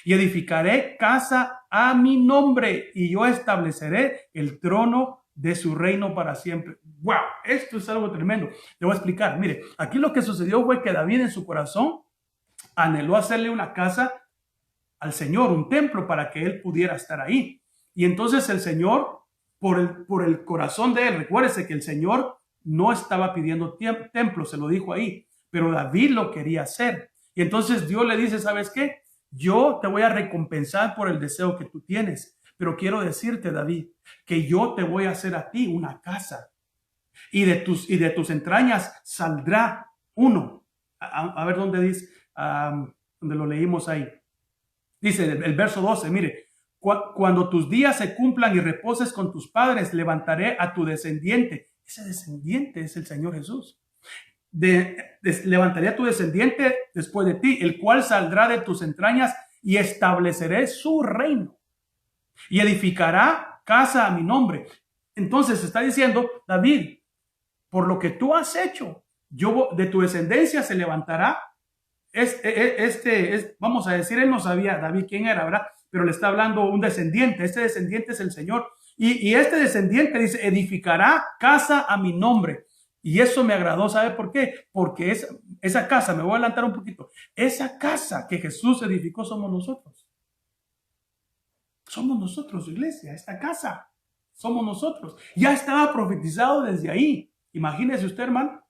Y edificaré casa a mi nombre y yo estableceré el trono de su reino para siempre. ¡Wow! Esto es algo tremendo. Te voy a explicar. Mire, aquí lo que sucedió fue que David en su corazón anheló hacerle una casa al Señor, un templo para que él pudiera estar ahí. Y entonces el Señor, por el corazón de él, recuérdese que el Señor no estaba pidiendo templo, se lo dijo ahí, pero David lo quería hacer. Y entonces Dios le dice, ¿sabes qué? Yo te voy a recompensar por el deseo que tú tienes, pero quiero decirte, David, que yo te voy a hacer a ti una casa y de tus entrañas saldrá uno. A ver dónde dice, donde lo leímos ahí. Dice el verso 12, mire, cuando tus días se cumplan y reposes con tus padres, levantaré a tu descendiente. Ese descendiente es el Señor Jesús. Levantaré a tu descendiente después de ti, el cual saldrá de tus entrañas y estableceré su reino y edificará casa a mi nombre. Entonces está diciendo, David, por lo que tú has hecho, yo de tu descendencia se levantará. Vamos a decir, él no sabía David quién era, ¿verdad? Pero le está hablando un descendiente. Este descendiente es el Señor. Y este descendiente dice, edificará casa a mi nombre. Y eso me agradó, ¿sabe por qué? Porque esa casa, me voy a adelantar un poquito, esa casa que Jesús edificó somos nosotros. Somos nosotros, iglesia, esta casa. Somos nosotros. Ya estaba profetizado desde ahí. Imagínese usted, hermano.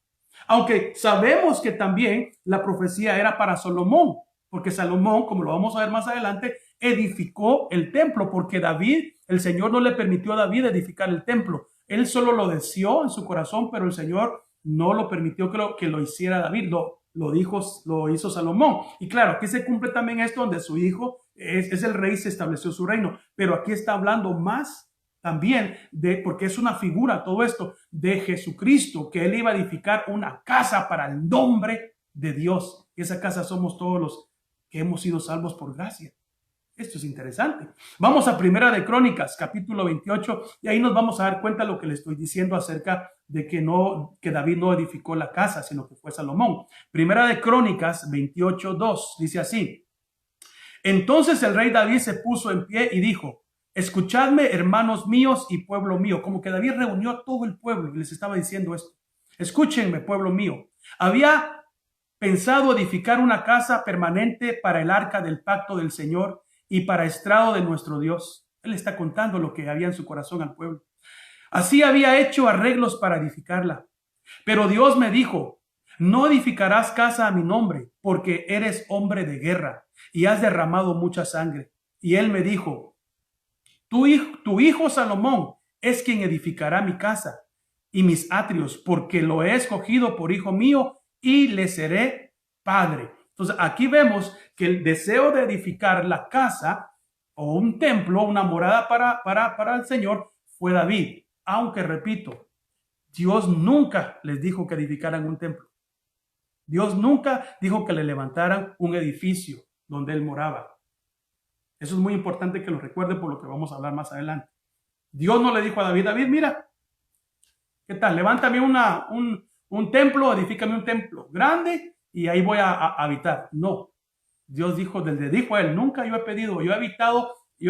Aunque sabemos que también la profecía era para Salomón, porque Salomón, como lo vamos a ver más adelante, edificó el templo, porque David, el Señor no le permitió a David edificar el templo. Él solo lo deseó en su corazón, pero el Señor no lo permitió que lo hiciera David, lo hizo Salomón. Y claro, aquí se cumple también esto donde su hijo es el rey, se estableció su reino, pero aquí está hablando más también porque es una figura todo esto de Jesucristo, que él iba a edificar una casa para el nombre de Dios. Y esa casa somos todos los que hemos sido salvos por gracia. Esto es interesante. Vamos a Primera de Crónicas, capítulo 28, y ahí nos vamos a dar cuenta de lo que le estoy diciendo acerca de que David no edificó la casa, sino que fue Salomón. Primera de Crónicas 28:2 dice así: entonces el rey David se puso en pie y dijo: escuchadme, hermanos míos y pueblo mío. Como que David reunió a todo el pueblo y les estaba diciendo esto. Escúchenme, pueblo mío. Había pensado edificar una casa permanente para el arca del pacto del Señor y para estrado de nuestro Dios. Él está contando lo que había en su corazón al pueblo. Así había hecho arreglos para edificarla. Pero Dios me dijo: no edificarás casa a mi nombre, porque eres hombre de guerra y has derramado mucha sangre. Y él me dijo: tu hijo Salomón es quien edificará mi casa y mis atrios, porque lo he escogido por hijo mío y le seré padre. Entonces aquí vemos que el deseo de edificar la casa o un templo, una morada para el Señor, fue David. Aunque, repito, Dios nunca les dijo que edificaran un templo. Dios nunca dijo que le levantaran un edificio donde él moraba. Eso es muy importante que lo recuerde por lo que vamos a hablar más adelante. Dios no le dijo a David: David, mira, ¿qué tal? Levántame un templo, edifícame un templo grande y ahí voy a habitar. No. Dios dijo, le dijo a él: nunca yo he pedido, yo he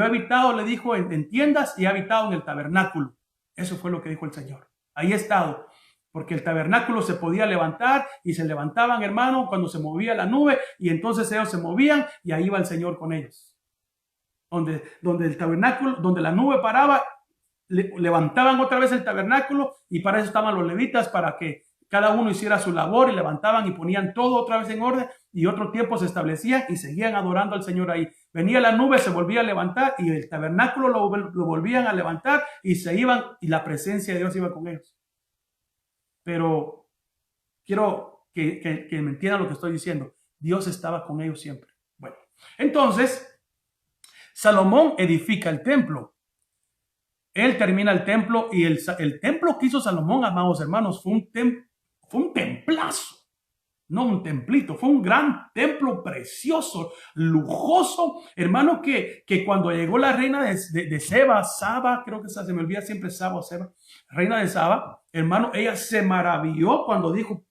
habitado, le dijo, en tiendas y he habitado en el tabernáculo. Eso fue lo que dijo el Señor. Ahí he estado. Porque el tabernáculo se podía levantar y se levantaban, hermano, cuando se movía la nube, y entonces ellos se movían y ahí iba el Señor con ellos. Donde el tabernáculo, donde la nube paraba, levantaban otra vez el tabernáculo, y para eso estaban los levitas, para que cada uno hiciera su labor, y levantaban y ponían todo otra vez en orden, y otro tiempo se establecían y seguían adorando al Señor ahí. Venía la nube, se volvía a levantar y el tabernáculo lo volvían a levantar y se iban, y la presencia de Dios iba con ellos. Pero quiero que me entiendan lo que estoy diciendo. Dios estaba con ellos siempre. Bueno, entonces Salomón edifica el templo. Él termina el templo, y el templo que hizo Salomón, amados hermanos, fue un templazo. no un templito, fue un gran templo precioso, lujoso, hermano, que cuando llegó la reina de Saba, creo que se me olvida siempre Saba o Seba, reina de Saba, hermano, ella se maravilló cuando dijo,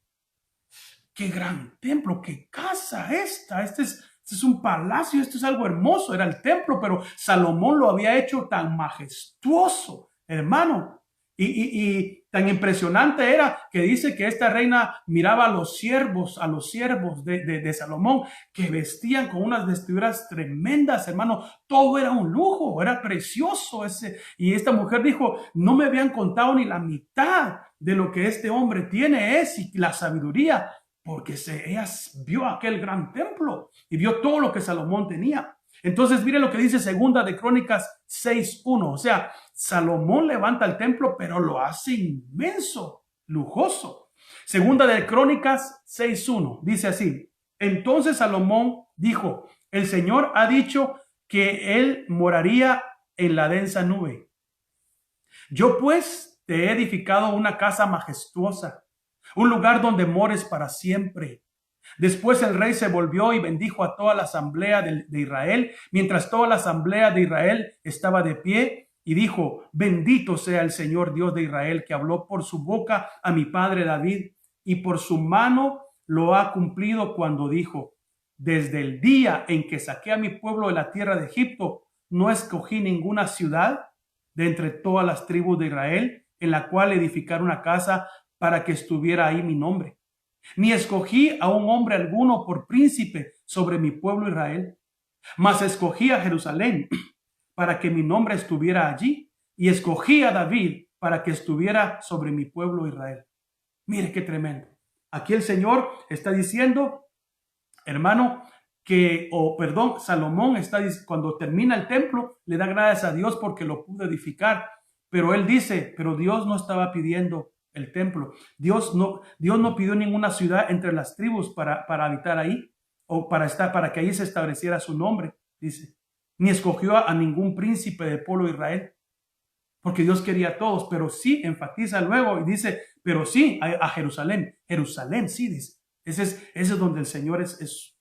qué gran templo, qué casa esta, este es un palacio, esto es algo hermoso, era el templo, pero Salomón lo había hecho tan majestuoso, hermano. Y tan impresionante era que dice que esta reina miraba a los siervos de Salomón, que vestían con unas vestiduras tremendas, hermano. Todo era un lujo, era precioso ese. Y esta mujer dijo, no me habían contado ni la mitad de lo que este hombre tiene y la sabiduría, porque ella vio aquel gran templo y vio todo lo que Salomón tenía. Entonces, mire lo que dice Segunda de Crónicas 6:1. O sea, Salomón levanta el templo, pero lo hace inmenso, lujoso. Segunda de Crónicas 6:1 dice así. Entonces Salomón dijo, el Señor ha dicho que él moraría en la densa nube. Yo pues te he edificado una casa majestuosa, un lugar donde mores para siempre. Después el rey se volvió y bendijo a toda la asamblea de Israel, mientras toda la asamblea de Israel estaba de pie, y dijo, bendito sea el Señor Dios de Israel, que habló por su boca a mi padre David, y por su mano lo ha cumplido cuando dijo, desde el día en que saqué a mi pueblo de la tierra de Egipto, no escogí ninguna ciudad de entre todas las tribus de Israel, en la cual edificar una casa para que estuviera ahí mi nombre. Ni escogí a un hombre alguno por príncipe sobre mi pueblo Israel, mas escogí a Jerusalén para que mi nombre estuviera allí, y escogí a David para que estuviera sobre mi pueblo Israel. Mire qué tremendo. Aquí el Señor está diciendo, hermano, Salomón está cuando termina el templo, le da gracias a Dios porque lo pudo edificar, pero él dice, pero Dios no estaba pidiendo el templo. Dios no pidió ninguna ciudad entre las tribus para habitar ahí o para que ahí se estableciera su nombre, dice. Ni escogió a ningún príncipe del pueblo de Israel, porque Dios quería a todos, pero sí enfatiza luego y dice, pero sí a Jerusalén. Jerusalén, sí, dice. Ese es donde el Señor es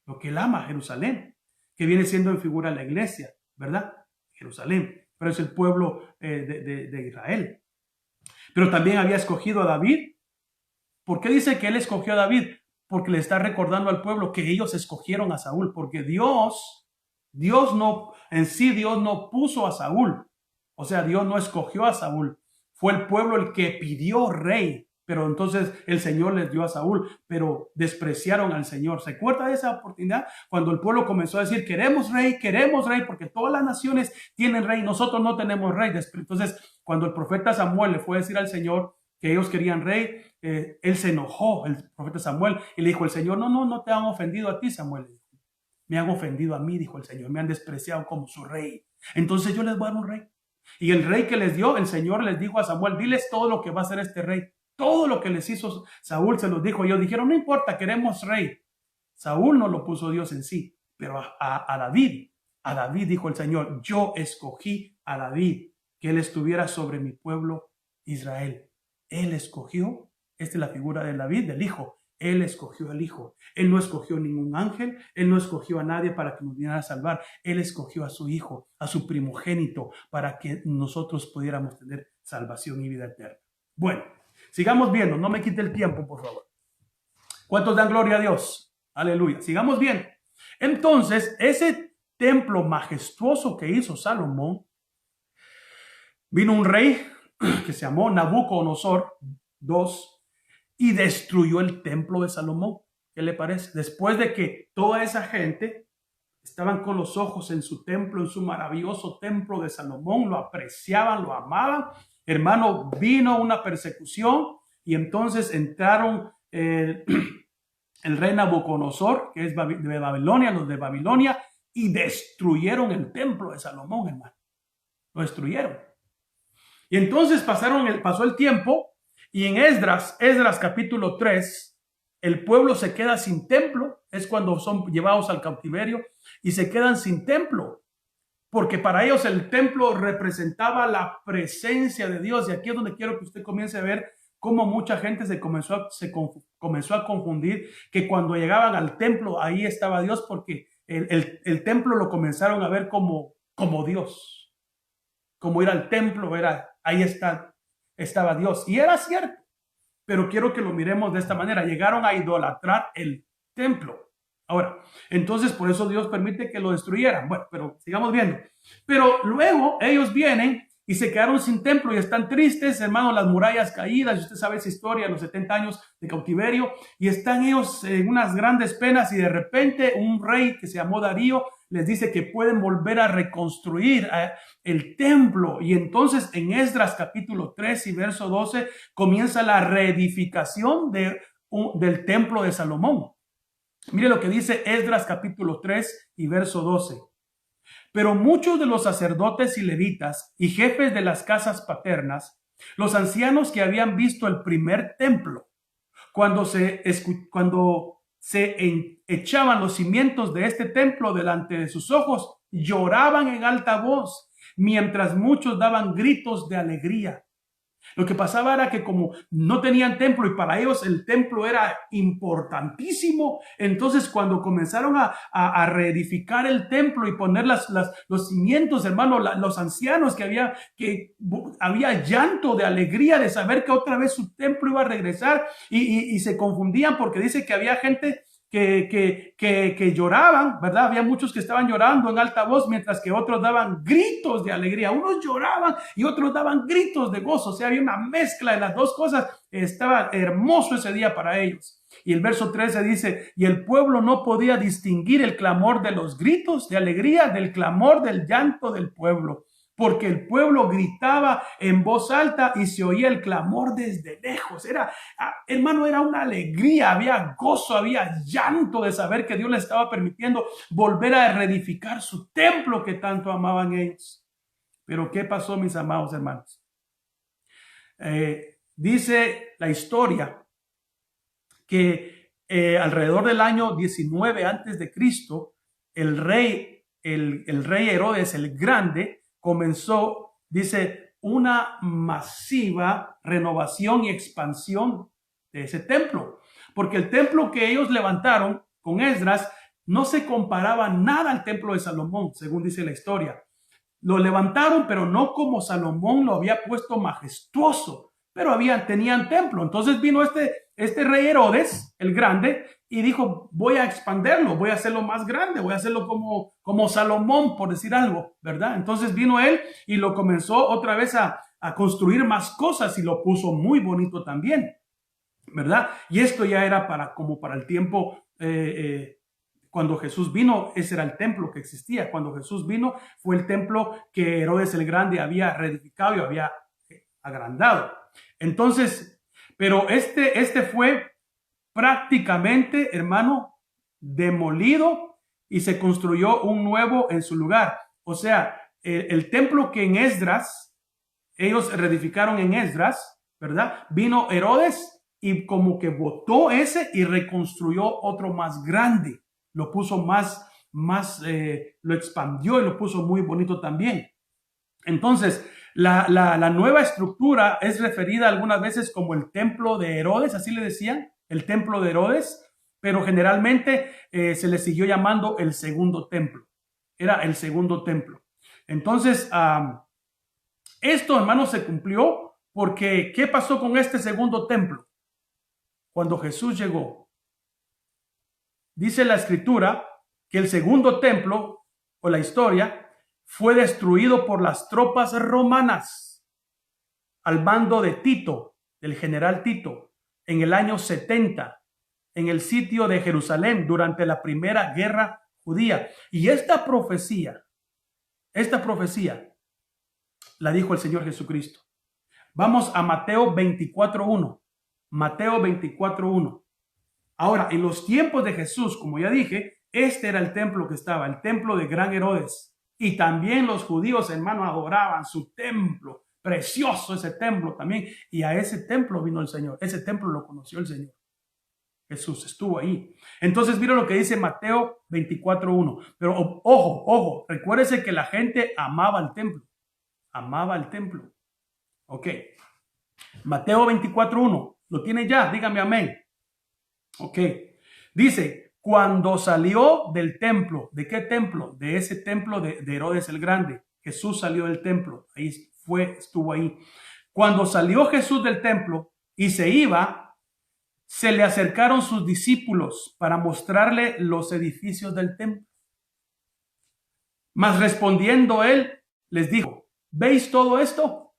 lo que él ama, Jerusalén, que viene siendo en figura la iglesia, ¿verdad? Jerusalén, pero es el pueblo de Israel. Pero también había escogido a David. ¿Por qué dice que él escogió a David? Porque le está recordando al pueblo que ellos escogieron a Saúl, porque Dios no puso a Saúl. O sea, Dios no escogió a Saúl. Fue el pueblo el que pidió rey. Pero entonces el Señor les dio a Saúl, pero despreciaron al Señor. ¿Se acuerda de esa oportunidad? Cuando el pueblo comenzó a decir, queremos rey, porque todas las naciones tienen rey, nosotros no tenemos rey. Entonces, cuando el profeta Samuel le fue a decir al Señor que ellos querían rey, él se enojó, el profeta Samuel, y le dijo, el Señor, no te han ofendido a ti, Samuel. Me han ofendido a mí, dijo el Señor, me han despreciado como su rey. Entonces yo les voy a dar un rey. Y el rey que les dio, el Señor les dijo a Samuel, diles todo lo que va a hacer este rey. Todo lo que les hizo Saúl se los dijo. Ellos dijeron, no importa, queremos rey. Saúl no lo puso Dios en sí, pero a David dijo el Señor, yo escogí a David, que él estuviera sobre mi pueblo Israel. Él escogió, esta es la figura de David, del hijo. Él escogió al hijo. Él no escogió ningún ángel. Él no escogió a nadie para que nos viniera a salvar. Él escogió a su hijo, a su primogénito, para que nosotros pudiéramos tener salvación y vida eterna. Bueno, sigamos viendo. No me quite el tiempo, por favor. ¿Cuántos dan gloria a Dios? Aleluya. Sigamos viendo. Entonces, ese templo majestuoso que hizo Salomón, vino un rey que se llamó Nabucodonosor II y destruyó el templo de Salomón. ¿Qué le parece? Después de que toda esa gente estaban con los ojos en su templo, en su maravilloso templo de Salomón, lo apreciaban, lo amaban. Hermano, vino una persecución y entonces entraron el rey Nabucodonosor, que es de Babilonia, los de Babilonia, y destruyeron el templo de Salomón, hermano. Lo destruyeron. Y entonces pasó el tiempo y en Esdras capítulo 3, el pueblo se queda sin templo. Es cuando son llevados al cautiverio y se quedan sin templo. Porque para ellos el templo representaba la presencia de Dios. Y aquí es donde quiero que usted comience a ver cómo mucha gente comenzó a confundir que cuando llegaban al templo, ahí estaba Dios, porque el templo lo comenzaron a ver como Dios. Como ir al templo, ahí estaba Dios. Y era cierto, pero quiero que lo miremos de esta manera. Llegaron a idolatrar el templo. Ahora, entonces por eso Dios permite que lo destruyeran. Bueno, pero sigamos viendo. Pero luego ellos vienen y se quedaron sin templo y están tristes, hermano, las murallas caídas. Y usted sabe esa historia, los 70 años de cautiverio. Y están ellos en unas grandes penas y de repente un rey que se llamó Darío les dice que pueden volver a reconstruir el templo. Y entonces en Esdras capítulo 3 y verso 12 comienza la reedificación del templo de Salomón. Mire lo que dice Esdras capítulo 3 y verso 12. Pero muchos de los sacerdotes y levitas y jefes de las casas paternas, los ancianos que habían visto el primer templo, cuando se echaban los cimientos de este templo delante de sus ojos, lloraban en alta voz, mientras muchos daban gritos de alegría. Lo que pasaba era que como no tenían templo y para ellos el templo era importantísimo, entonces cuando comenzaron a reedificar el templo y poner los cimientos, hermano, los ancianos que había llanto de alegría de saber que otra vez su templo iba a regresar y se confundían porque dice que había gente que lloraban, ¿verdad? Había muchos que estaban llorando en alta voz, mientras que otros daban gritos de alegría. Unos lloraban y otros daban gritos de gozo. O sea, había una mezcla de las dos cosas. Estaba hermoso ese día para ellos. Y el verso 13 dice, y el pueblo no podía distinguir el clamor de los gritos de alegría del clamor del llanto del pueblo, porque el pueblo gritaba en voz alta y se oía el clamor desde lejos. Hermano, era una alegría, había gozo, había llanto de saber que Dios les estaba permitiendo volver a reedificar su templo que tanto amaban ellos. Pero ¿qué pasó, mis amados hermanos? Dice la historia que alrededor del año 19 antes de Cristo, el rey Herodes el Grande comenzó, dice, una masiva renovación y expansión de ese templo, porque el templo que ellos levantaron con Esdras no se comparaba nada al templo de Salomón, según dice la historia. Lo levantaron, pero no como Salomón lo había puesto majestuoso, pero tenían templo. Entonces vino este rey Herodes, el Grande, y dijo, voy a expanderlo, voy a hacerlo más grande, voy a hacerlo como Salomón, por decir algo, ¿verdad? Entonces vino él y lo comenzó otra vez a construir más cosas y lo puso muy bonito también, ¿verdad? Y esto ya era como para el tiempo, cuando Jesús vino, ese era el templo que existía. Cuando Jesús vino, fue el templo que Herodes el Grande había reedificado y había agrandado. Entonces, pero este fue prácticamente, hermano, demolido y se construyó un nuevo en su lugar. O sea, el templo que en Esdras, ellos reedificaron en Esdras, ¿verdad? Vino Herodes y como que botó ese y reconstruyó otro más grande. Lo puso lo expandió y lo puso muy bonito también. Entonces, la nueva estructura es referida algunas veces como el templo de Herodes, así le decían, el templo de Herodes, pero generalmente se le siguió llamando el segundo templo. Era el segundo templo. Entonces, esto, hermanos, se cumplió porque ¿qué pasó con este segundo templo? Cuando Jesús llegó, dice la escritura que el segundo templo, o la historia, fue destruido por las tropas romanas al mando de Tito, del general Tito, en el año 70, en el sitio de Jerusalén, durante la primera guerra judía. Y esta profecía la dijo el Señor Jesucristo. Vamos a Mateo 24:1. Mateo 24:1. Ahora, en los tiempos de Jesús, como ya dije, este era el templo que estaba, el templo de Gran Herodes. Y también los judíos, hermanos, adoraban su templo. Precioso ese templo también. Y a ese templo vino el Señor. Ese templo lo conoció el Señor. Jesús estuvo ahí. Entonces, miren lo que dice Mateo 24:1. Pero ojo, recuérdese que la gente amaba el templo. Amaba el templo. Ok. Mateo 24:1. ¿Lo tiene ya? Dígame amén. Ok. Dice, cuando salió del templo, ¿de qué templo? De ese templo de Herodes el Grande. Jesús salió del templo. Ahí estuvo ahí. Cuando salió Jesús del templo y se iba, se le acercaron sus discípulos para mostrarle los edificios del templo. Mas respondiendo él, les dijo, ¿veis todo esto?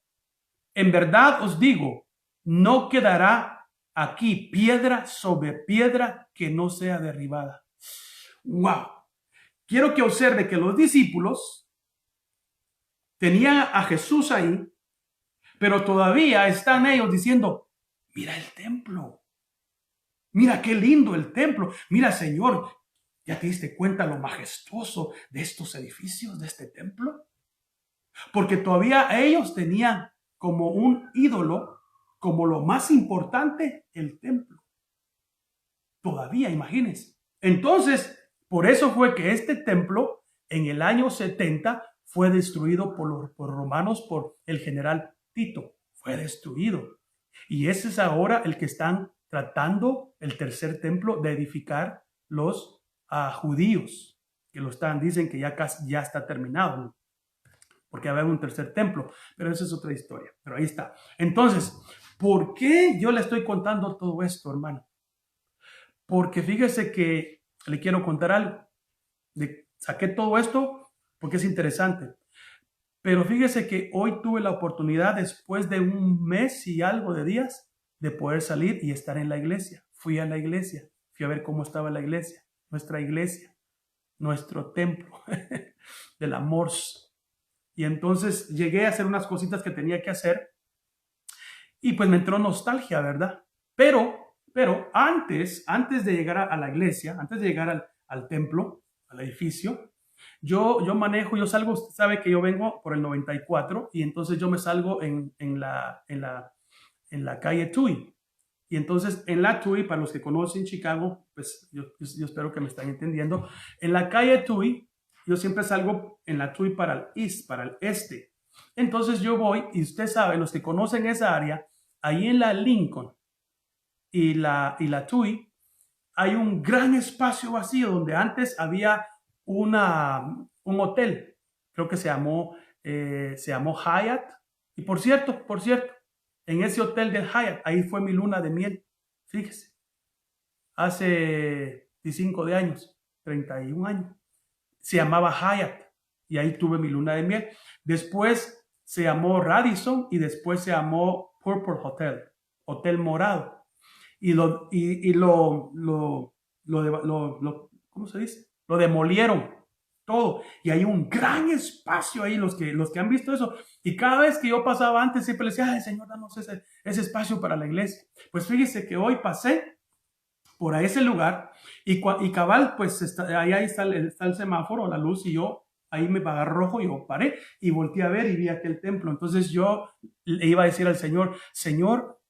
En verdad os digo, no quedará aquí piedra sobre piedra que no sea derribada. ¡Wow! Quiero que observe que los discípulos tenían a Jesús ahí, pero todavía están ellos diciendo, mira el templo. Mira qué lindo el templo. Mira, Señor, ¿ya te diste cuenta lo majestuoso de estos edificios, de este templo? Porque todavía ellos tenían como un ídolo, como lo más importante, el templo. Todavía, imagínense. Entonces, por eso fue que este templo en el año 70 fue destruido por los romanos, por el general Tito. Fue destruido. Y ese es ahora el que están tratando, el tercer templo, de edificar los judíos, que dicen que ya está terminado, ¿no? Porque va a haber un tercer templo, pero esa es otra historia, pero ahí está. Entonces, ¿por qué yo le estoy contando todo esto, hermano? Porque fíjese que le quiero contar algo. Saqué todo esto porque es interesante, pero fíjese que hoy tuve la oportunidad, después de un mes y algo de días, de poder salir y estar en la iglesia. Fui a la iglesia, fui a ver cómo estaba la iglesia, nuestra iglesia, nuestro templo del amor. Y entonces llegué a hacer unas cositas que tenía que hacer y pues me entró nostalgia, ¿verdad? Pero antes de llegar a la iglesia, antes de llegar al templo, al edificio, yo salgo, usted sabe que yo vengo por el 94 y entonces yo me salgo en la calle Tui. Y entonces en la Tui, para los que conocen Chicago, pues yo espero que me están entendiendo, en la calle Tui, yo siempre salgo en la Tui para el east, para el este. Entonces yo voy, y usted sabe, los que conocen esa área, ahí en la Lincoln y la Tui, hay un gran espacio vacío donde antes había un hotel, creo que se llamó Hyatt. Y por cierto, en ese hotel del Hyatt, ahí fue mi luna de miel, fíjese, hace 15 de años, 31 años. Se llamaba Hyatt y ahí tuve mi luna de miel. Después se llamó Radisson y después se llamó Purple Hotel, Hotel Morado. ¿Cómo se dice? Lo demolieron todo. Y hay un gran espacio ahí, los que han visto eso. Y cada vez que yo pasaba antes, siempre le decía, ay, Señor, danos ese espacio para la iglesia. Pues fíjese que hoy pasé por ese lugar y cabal, pues ahí está el semáforo, la luz, y yo ahí me pagaba rojo, y yo paré y volteé a ver y vi aquel templo. Entonces yo le iba a decir al Señor, Señor,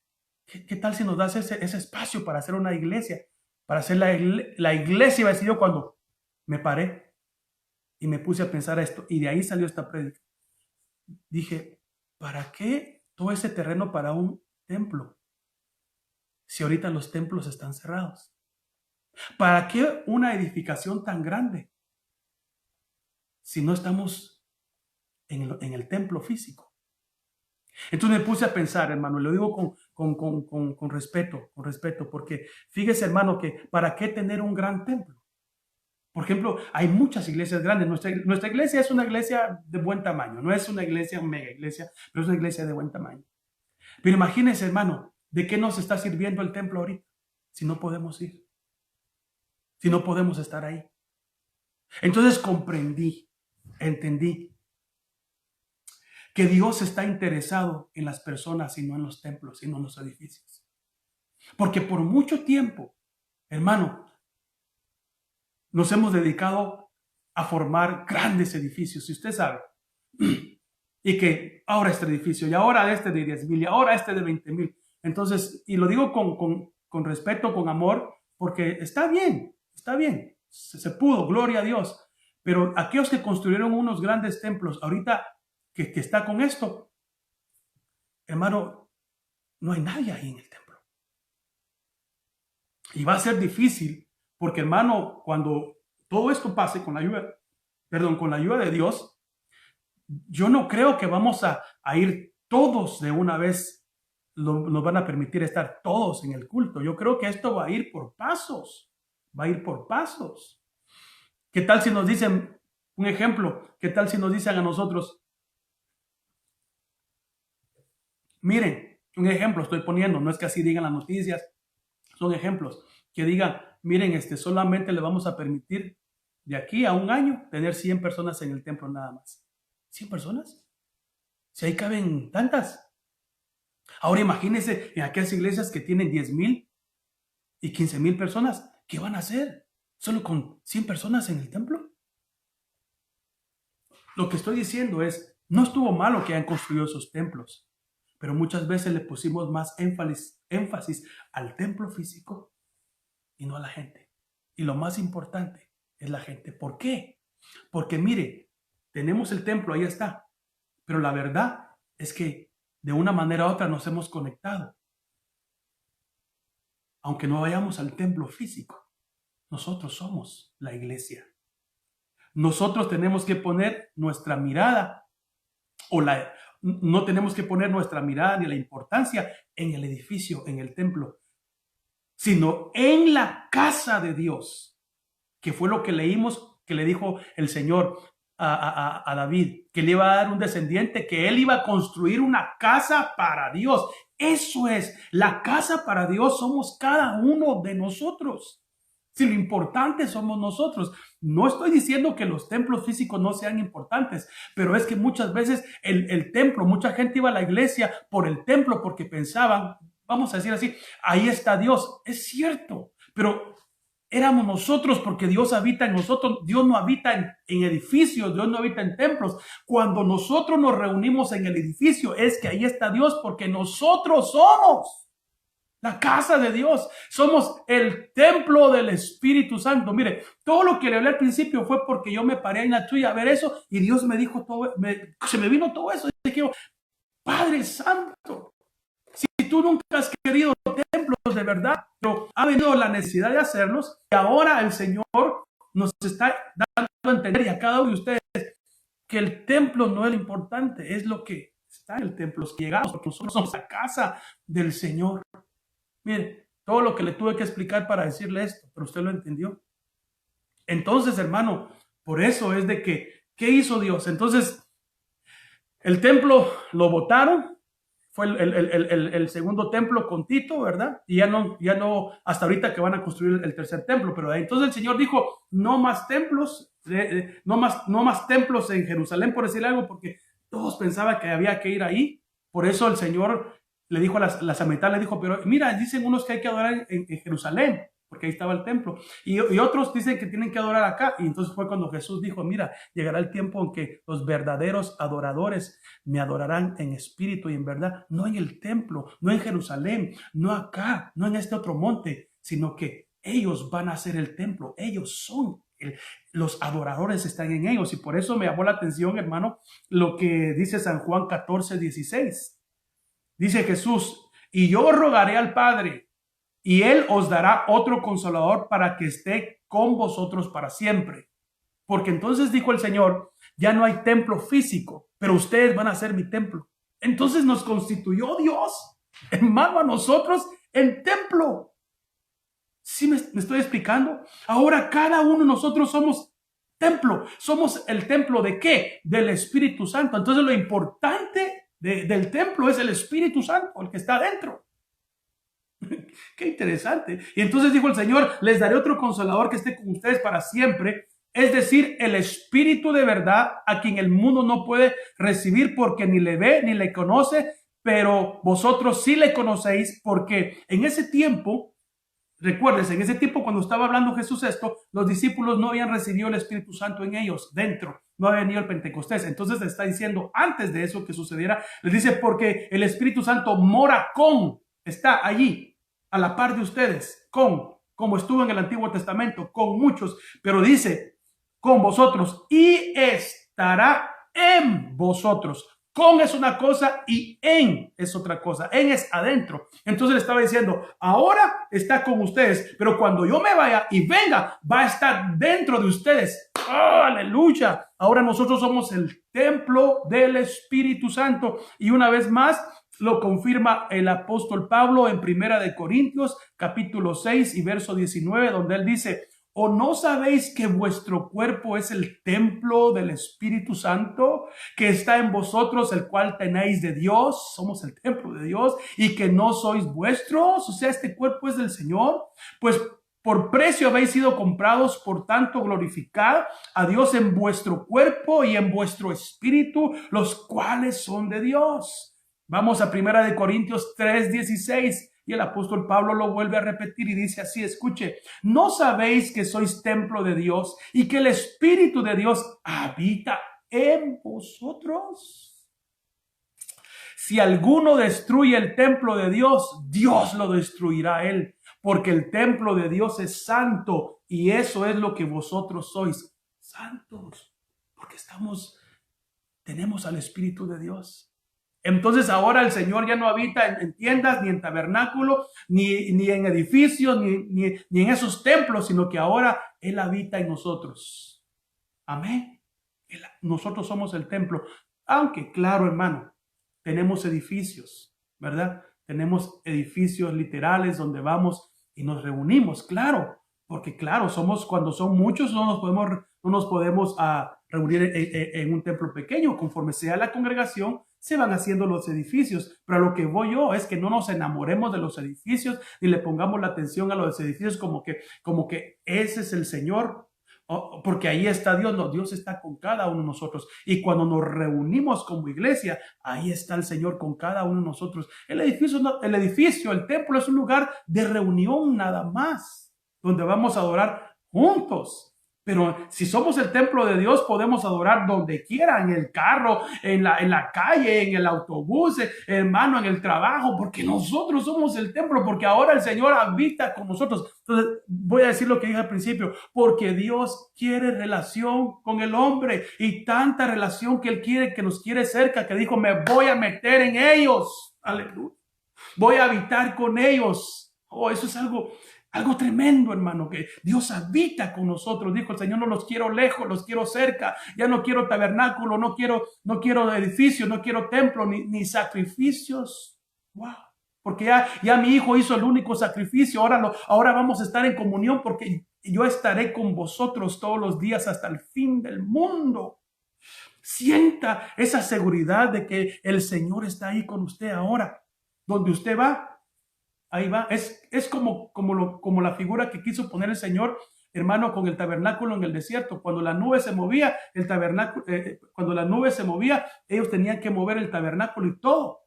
¿qué tal si nos das ese espacio para hacer una iglesia? Para hacer la iglesia, iba a decir yo, cuando me paré y me puse a pensar esto, y de ahí salió esta prédica. Dije, ¿para qué todo ese terreno para un templo? Si ahorita los templos están cerrados. ¿Para qué una edificación tan grande si no estamos en el templo físico? Entonces me puse a pensar, hermano, y lo digo con respeto, porque fíjese, hermano, que ¿para qué tener un gran templo? Por ejemplo, hay muchas iglesias grandes. Nuestra iglesia es una iglesia de buen tamaño. No es una iglesia, mega iglesia, pero es una iglesia de buen tamaño. Pero imagínense, hermano, ¿de qué nos está sirviendo el templo ahorita? Si no podemos ir. Si no podemos estar ahí. Entonces entendí que Dios está interesado en las personas y no en los templos, sino en los edificios. Porque por mucho tiempo, hermano, nos hemos dedicado a formar grandes edificios, si usted sabe. Y que ahora este edificio, y ahora este de 10,000, y ahora este de 20,000. Entonces, y lo digo con respeto, con amor, porque está bien, se pudo, gloria a Dios. Pero aquellos que construyeron unos grandes templos, ahorita que está con esto, hermano, no hay nadie ahí en el templo. Y va a ser difícil porque, hermano, cuando todo esto pase con la ayuda de Dios, yo no creo que vamos a ir todos de una vez, nos van a permitir estar todos en el culto. Yo creo que esto va a ir por pasos, va a ir por pasos. ¿Qué tal si nos dicen, un ejemplo, qué tal si nos dicen a nosotros, miren, un ejemplo estoy poniendo, no es que así digan las noticias, son ejemplos, que digan, miren, solamente le vamos a permitir de aquí a un año tener 100 personas en el templo nada más. ¿100 personas? Si ahí caben tantas. Ahora imagínense en aquellas iglesias que tienen 10,000 y 15,000 personas, ¿qué van a hacer? ¿Solo con 100 personas en el templo? Lo que estoy diciendo es, no estuvo malo que hayan construido esos templos, pero muchas veces le pusimos más énfasis al templo físico y no a la gente. Y lo más importante es la gente. ¿Por qué? Porque mire, tenemos el templo, ahí está, pero la verdad es que de una manera u otra nos hemos conectado. Aunque no vayamos al templo físico, nosotros somos la iglesia. Nosotros tenemos que poner nuestra mirada, no tenemos que poner nuestra mirada ni la importancia en el edificio, en el templo, sino en la casa de Dios, que fue lo que leímos, que le dijo el Señor a David, que le iba a dar un descendiente, que él iba a construir una casa para Dios. Eso es, la casa para Dios somos cada uno de nosotros. Si lo importante somos nosotros. No estoy diciendo que los templos físicos no sean importantes, pero es que muchas veces el templo, mucha gente iba a la iglesia por el templo porque pensaban, vamos a decir así, ahí está Dios. Es cierto, pero éramos nosotros porque Dios habita en nosotros. Dios no habita en edificios, Dios no habita en templos. Cuando nosotros nos reunimos en el edificio es que ahí está Dios porque nosotros somos la casa de Dios. Somos el templo del Espíritu Santo. Mire, todo lo que le hablé al principio fue porque yo me paré en la tuya a ver eso y Dios me dijo todo, se me vino todo eso. Y dije, Padre Santo, si tú nunca has querido templos de verdad, pero ha venido la necesidad de hacerlos y ahora el Señor nos está dando a entender y a cada uno de ustedes que el templo no es lo importante, es lo que está en el templo. Los que llegamos, porque nosotros somos la casa del Señor. Mire, todo lo que le tuve que explicar para decirle esto, pero usted lo entendió. Entonces, hermano, por eso es de que, ¿qué hizo Dios? Entonces, el templo lo botaron, fue el segundo templo con Tito, ¿verdad? Y ya no, hasta ahorita que van a construir el tercer templo, pero entonces el Señor dijo, no más templos, no más templos en Jerusalén, por decir algo, porque todos pensaban que había que ir ahí. Por eso el Señor le dijo a la samaritana, le dijo, pero mira, dicen unos que hay que adorar en Jerusalén, porque ahí estaba el templo, y otros dicen que tienen que adorar acá. Y entonces fue cuando Jesús dijo, mira, llegará el tiempo en que los verdaderos adoradores me adorarán en espíritu y en verdad, no en el templo, no en Jerusalén, no acá, no en este otro monte, sino que ellos van a ser el templo, ellos son los adoradores, están en ellos. Y por eso me llamó la atención, hermano, lo que dice San Juan 14:16. Dice Jesús, y yo rogaré al Padre, y Él os dará otro consolador para que esté con vosotros para siempre. Porque entonces dijo el Señor, ya no hay templo físico, pero ustedes van a ser mi templo. Entonces nos constituyó Dios, hermano, a nosotros en templo. ¿Sí me estoy explicando? Ahora cada uno de nosotros somos templo. ¿Somos el templo de qué? Del Espíritu Santo. Entonces lo importante del templo es el Espíritu Santo, el que está adentro. Qué interesante. Y entonces dijo el Señor, les daré otro consolador que esté con ustedes para siempre, es decir, el Espíritu de verdad, a quien el mundo no puede recibir porque ni le ve ni le conoce, pero vosotros sí le conocéis, porque en ese tiempo, recuérdense, en ese tiempo cuando estaba hablando Jesús esto, los discípulos no habían recibido el Espíritu Santo en ellos, dentro, no había venido el Pentecostés. Entonces le está diciendo, antes de eso que sucediera, les dice, porque el Espíritu Santo mora está allí, a la par de ustedes, como estuvo en el Antiguo Testamento, con muchos, pero dice, con vosotros, y estará en vosotros. Con es una cosa y en es otra cosa. En es adentro. Entonces le estaba diciendo, ahora está con ustedes, pero cuando yo me vaya y venga, va a estar dentro de ustedes. ¡Oh, aleluya! Ahora nosotros somos el templo del Espíritu Santo. Y una vez más lo confirma el apóstol Pablo en Primera de Corintios, capítulo 6 y verso 19, donde él dice, ¿o no sabéis que vuestro cuerpo es el templo del Espíritu Santo, que está en vosotros, el cual tenéis de Dios? Somos el templo de Dios y que no sois vuestros. O sea, este cuerpo es del Señor. Pues por precio habéis sido comprados, por tanto glorificad a Dios en vuestro cuerpo y en vuestro espíritu, los cuales son de Dios. Vamos a Primera de Corintios 3:16. Y el apóstol Pablo lo vuelve a repetir y dice así, escuche, ¿no sabéis que sois templo de Dios y que el Espíritu de Dios habita en vosotros? Si alguno destruye el templo de Dios, Dios lo destruirá a él, porque el templo de Dios es santo y eso es lo que vosotros sois, santos, porque tenemos al Espíritu de Dios. Entonces ahora el Señor ya no habita en tiendas, ni en tabernáculo, ni en edificios, ni en esos templos, sino que ahora Él habita en nosotros. Amén. Nosotros somos el templo. Aunque, claro, hermano, tenemos edificios, ¿verdad? Tenemos edificios literales donde vamos y nos reunimos, claro. Porque, claro, cuando son muchos, no nos podemos reunir en un templo pequeño. Conforme sea la congregación, se van haciendo los edificios, pero a lo que voy yo es que no nos enamoremos de los edificios ni le pongamos la atención a los edificios como que ese es el Señor, porque ahí está Dios. No, Dios está con cada uno de nosotros y cuando nos reunimos como iglesia, ahí está el Señor con cada uno de nosotros. El edificio, el templo es un lugar de reunión nada más, donde vamos a adorar juntos. Pero si somos el templo de Dios, podemos adorar donde quiera, en el carro, en la calle, en el autobús, hermano, en el trabajo, porque nosotros somos el templo, porque ahora el Señor habita con nosotros. Entonces, voy a decir lo que dije al principio, porque Dios quiere relación con el hombre y tanta relación que Él quiere, que nos quiere cerca, que dijo, me voy a meter en ellos. Aleluya. Voy a habitar con ellos. Oh, eso es algo tremendo, hermano, que Dios habita con nosotros. Dijo el Señor, no los quiero lejos, los quiero cerca. Ya no quiero tabernáculo, no quiero edificio, no quiero templo, ni sacrificios. Wow. Porque ya mi hijo hizo el único sacrificio. Ahora vamos a estar en comunión porque yo estaré con vosotros todos los días hasta el fin del mundo. Sienta esa seguridad de que el Señor está ahí con usted ahora. Donde usted va, ahí va. Es como la figura que quiso poner el Señor, hermano, con el tabernáculo en el desierto. Cuando la nube se movía, cuando la nube se movía, ellos tenían que mover el tabernáculo y todo.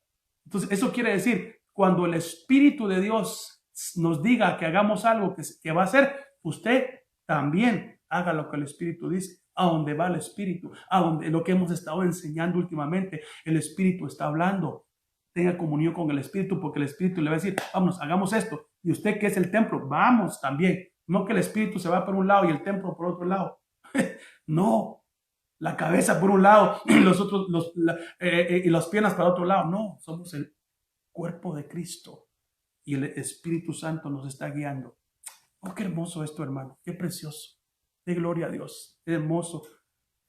Entonces, eso quiere decir, cuando el Espíritu de Dios nos diga que hagamos algo que va a hacer, usted también haga lo que el Espíritu dice. A donde va el Espíritu, a donde lo que hemos estado enseñando últimamente, el Espíritu está hablando. Tenga comunión con el Espíritu, porque el Espíritu le va a decir, vamos, hagamos esto. Y usted que es el templo, vamos también. No que el Espíritu se va por un lado y el templo por otro lado. No, la cabeza por un lado y y las piernas para otro lado. No, somos el cuerpo de Cristo y el Espíritu Santo nos está guiando. Oh, qué hermoso esto, hermano. Qué precioso. De gloria a Dios. Hermoso,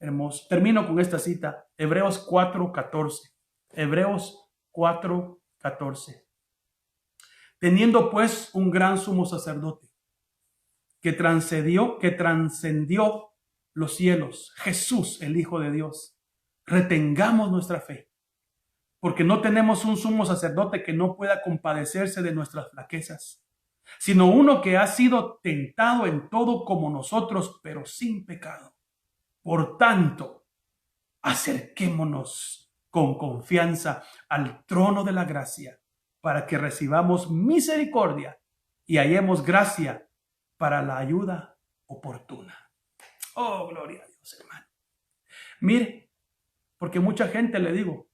hermoso. Termino con esta cita. Hebreos 4:14. Hebreos 4:14. Teniendo pues un gran sumo sacerdote que trascendió los cielos, Jesús, el Hijo de Dios, retengamos nuestra fe, porque no tenemos un sumo sacerdote que no pueda compadecerse de nuestras flaquezas, sino uno que ha sido tentado en todo como nosotros, pero sin pecado. Por tanto, acerquémonos con confianza al trono de la gracia para que recibamos misericordia y hallemos gracia para la ayuda oportuna. Oh, gloria a Dios, hermano. Mire, porque mucha gente, le digo,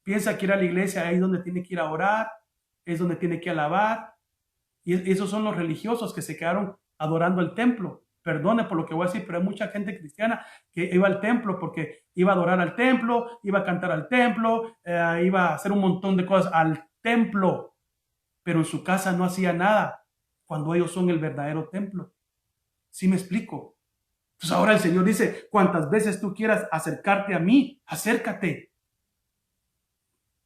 piensa que ir a la iglesia ahí es donde tiene que ir a orar, es donde tiene que alabar, y esos son los religiosos que se quedaron adorando el templo, perdone por lo que voy a decir, pero hay mucha gente cristiana que iba al templo porque iba a adorar al templo, iba a cantar al templo, iba a hacer un montón de cosas al templo, pero en su casa no hacía nada cuando ellos son el verdadero templo. ¿Sí me explico? Entonces ahora el Señor dice, cuantas veces tú quieras acercarte a mí, acércate.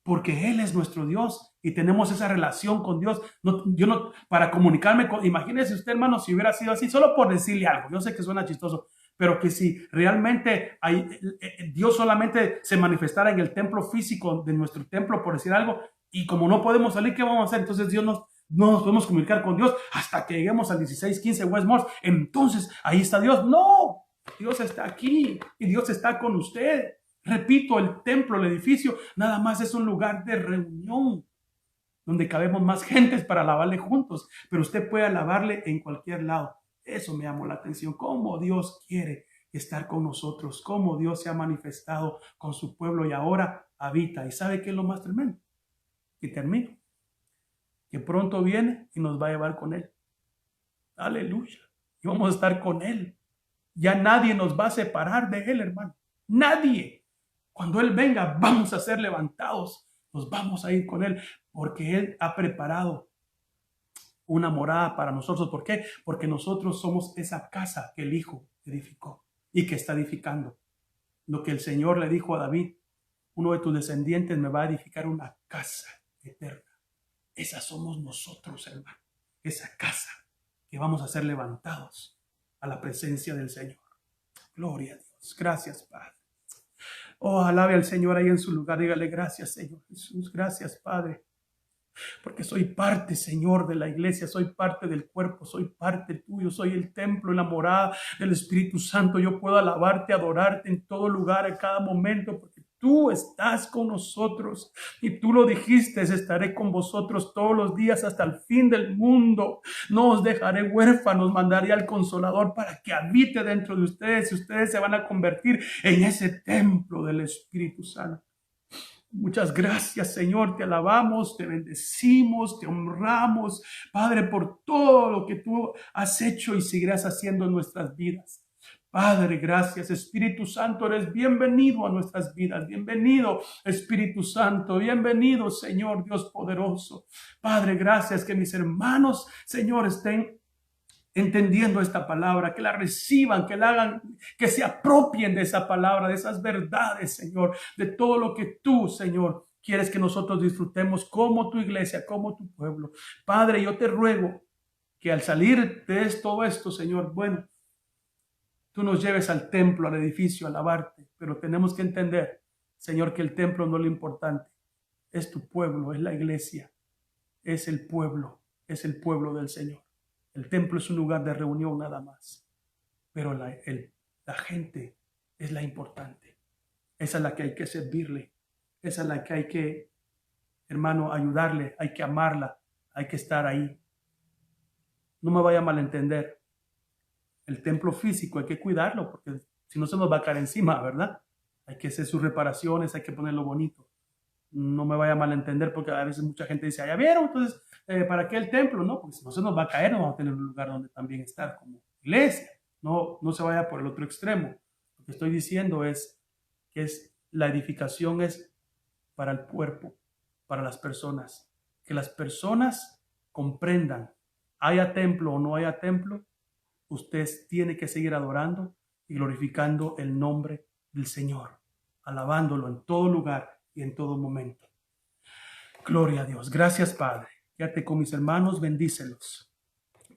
Porque Él es nuestro Dios y tenemos esa relación con Dios. Para comunicarme con, imagínese usted, hermano, si hubiera sido así, solo por decirle algo. Yo sé que suena chistoso, pero que si realmente Dios solamente se manifestara en el templo físico de nuestro templo, por decir algo, y como no podemos salir, ¿qué vamos a hacer? Entonces no nos podemos comunicar con Dios hasta que lleguemos al 1615 Westmore. Entonces ahí está Dios. No, Dios está aquí y Dios está con usted. Repito, el templo, el edificio, nada más es un lugar de reunión donde cabemos más gentes para alabarle juntos, pero usted puede alabarle en cualquier lado. Eso me llamó la atención, cómo Dios quiere estar con nosotros, cómo Dios se ha manifestado con su pueblo y ahora habita. ¿Y sabe qué es lo más tremendo? Y termino. Que pronto viene y nos va a llevar con Él. Aleluya. Y vamos a estar con Él. Ya nadie nos va a separar de Él, hermano. Nadie. Cuando Él venga, vamos a ser levantados. Nos vamos a ir con Él porque Él ha preparado una morada para nosotros. ¿Por qué? Porque nosotros somos esa casa que el Hijo edificó y que está edificando. Lo que el Señor le dijo a David, uno de tus descendientes me va a edificar una casa eterna. Esa somos nosotros, hermano. Esa casa que vamos a ser levantados a la presencia del Señor. Gloria a Dios. Gracias, Padre. Oh, alabe al Señor ahí en su lugar. Dígale gracias, Señor Jesús. Gracias, Padre. Porque soy parte, Señor, de la iglesia. Soy parte del cuerpo. Soy parte tuyo. Soy el templo y la morada del Espíritu Santo. Yo puedo alabarte, adorarte en todo lugar, en cada momento. Porque tú estás con nosotros. Y tú lo dijiste, estaré con vosotros todos los días hasta el fin del mundo. No os dejaré huérfanos, mandaré al Consolador para que habite dentro de ustedes. Y ustedes se van a convertir en ese templo del Espíritu Santo. Muchas gracias, Señor. Te alabamos, te bendecimos, te honramos, Padre, por todo lo que tú has hecho y seguirás haciendo en nuestras vidas. Padre, gracias. Espíritu Santo, eres bienvenido a nuestras vidas. Bienvenido, Espíritu Santo. Bienvenido, Señor Dios poderoso. Padre, gracias que mis hermanos, Señor, estén entendiendo esta palabra, que la reciban, que la hagan, que se apropien de esa palabra, de esas verdades, Señor, de todo lo que tú, Señor, quieres que nosotros disfrutemos como tu iglesia, como tu pueblo. Padre, yo te ruego que al salir de todo esto, Señor, bueno, tú nos lleves al templo, al edificio, a alabarte, pero tenemos que entender, Señor, que el templo no es lo importante, es tu pueblo, es la iglesia, es el pueblo del Señor. El templo es un lugar de reunión nada más, pero la gente es la importante. Esa es la que hay que servirle, esa es la que hay que, hermano, ayudarle, hay que amarla, hay que estar ahí. No me vaya a malentender. El templo físico hay que cuidarlo porque si no se nos va a caer encima, ¿verdad? Hay que hacer sus reparaciones, hay que ponerlo bonito. No me vaya a malentender porque a veces mucha gente dice, ¿ya vieron? Entonces, ¿para qué el templo? No, porque si no se nos va a caer, no vamos a tener un lugar donde también estar como iglesia. No se vaya por el otro extremo. Lo que estoy diciendo es que la edificación es para el cuerpo, para las personas. Que las personas comprendan, haya templo o no haya templo, usted tiene que seguir adorando y glorificando el nombre del Señor, alabándolo en todo lugar y en todo momento. Gloria a Dios. Gracias, Padre. Quédate con mis hermanos, bendícelos.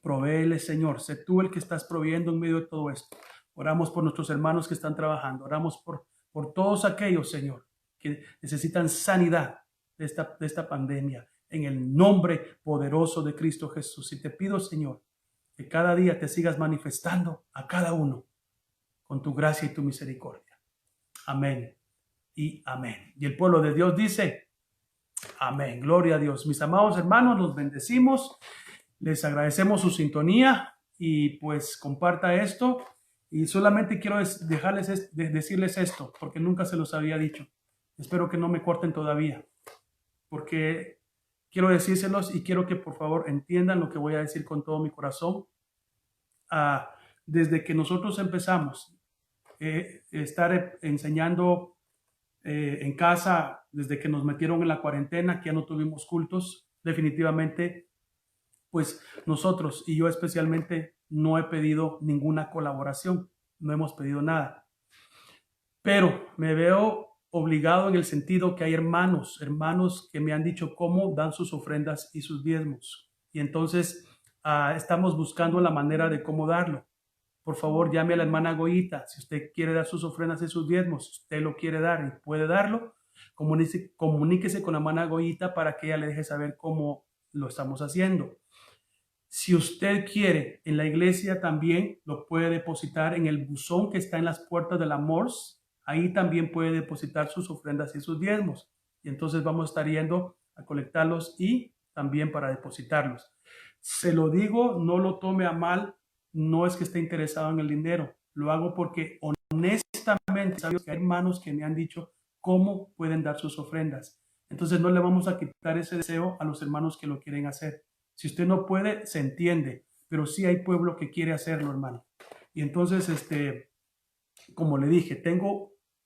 Provéele, Señor. Sé tú el que estás proveyendo en medio de todo esto. Oramos por nuestros hermanos que están trabajando. Oramos por todos aquellos, Señor, que necesitan sanidad de esta pandemia. En el nombre poderoso de Cristo Jesús. Y te pido, Señor, que cada día te sigas manifestando a cada uno con tu gracia y tu misericordia. Amén y amén. Y el pueblo de Dios dice, amén. Gloria a Dios. Mis amados hermanos, los bendecimos. Les agradecemos su sintonía y pues comparta esto. Y solamente quiero decirles esto, porque nunca se los había dicho. Espero que no me corten todavía, porque quiero decírselos y quiero que por favor entiendan lo que voy a decir con todo mi corazón. desde que nosotros empezamos estar enseñando en casa, desde que nos metieron en la cuarentena, que ya no tuvimos cultos, definitivamente, pues nosotros y yo especialmente no he pedido ninguna colaboración, no hemos pedido nada. Pero me veo obligado en el sentido que hay hermanos que me han dicho cómo dan sus ofrendas y sus diezmos. Y entonces estamos buscando la manera de cómo darlo. Por favor, llame a la hermana Goyita. Si usted quiere dar sus ofrendas y sus diezmos, si usted lo quiere dar y puede darlo, comuníquese con la hermana Goyita para que ella le deje saber cómo lo estamos haciendo. Si usted quiere, en la iglesia también lo puede depositar en el buzón que está en las puertas de la MORS. Ahí también puede depositar sus ofrendas y sus diezmos. Y entonces vamos a estar yendo a colectarlos y también para depositarlos. Se lo digo, no lo tome a mal. No es que esté interesado en el dinero, lo hago porque honestamente sabes que hay hermanos que me han dicho cómo pueden dar sus ofrendas. Entonces no le vamos a quitar ese deseo a los hermanos que lo quieren hacer. Si usted no puede, se entiende, pero sí hay pueblo que quiere hacerlo, hermano. Y entonces, como le dije,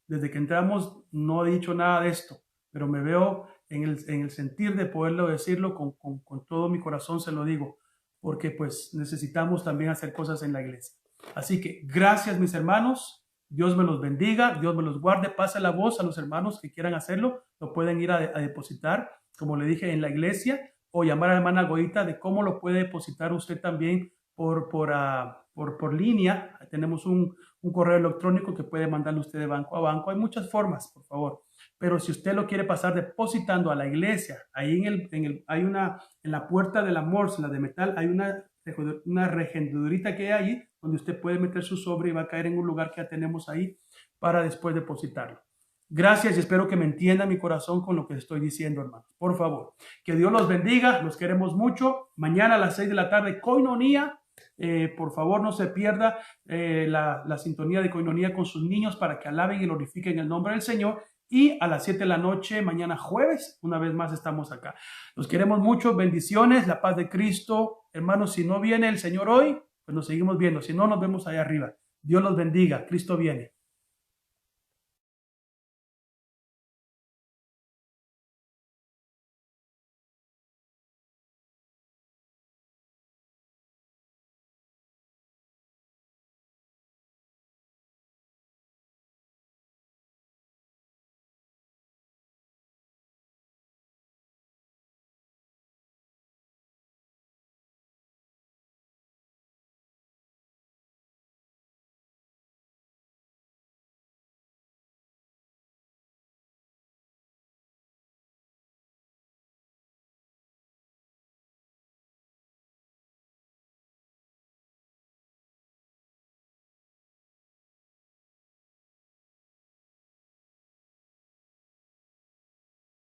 desde que entramos, no he dicho nada de esto, pero me veo en el sentir de poderlo decirlo con todo mi corazón, se lo digo, porque pues necesitamos también hacer cosas en la iglesia. Así que gracias, mis hermanos. Dios me los bendiga, Dios me los guarde. Pase la voz a los hermanos que quieran hacerlo. Lo pueden ir a depositar, como le dije, en la iglesia, o llamar a la hermana Goyita de cómo lo puede depositar usted también por línea. Tenemos un correo electrónico que puede mandarle usted de banco a banco. Hay muchas formas, por favor. Pero si usted lo quiere pasar depositando a la iglesia, ahí en la puerta de la MORS, la de metal, hay una regendedurita que hay ahí, donde usted puede meter su sobre y va a caer en un lugar que ya tenemos ahí para después depositarlo. Gracias y espero que me entienda mi corazón con lo que estoy diciendo, hermanos. Por favor, que Dios los bendiga, los queremos mucho. Mañana a las 6 de la tarde, Koinonía. Por favor, no se pierda la sintonía de Koinonía con sus niños para que alaben y glorifiquen el nombre del Señor. Y a las 7 de la noche, mañana jueves, una vez más estamos acá. Los queremos mucho, bendiciones, la paz de Cristo. Hermanos, si no viene el Señor hoy, pues nos seguimos viendo. Si no, nos vemos allá arriba. Dios los bendiga, Cristo viene.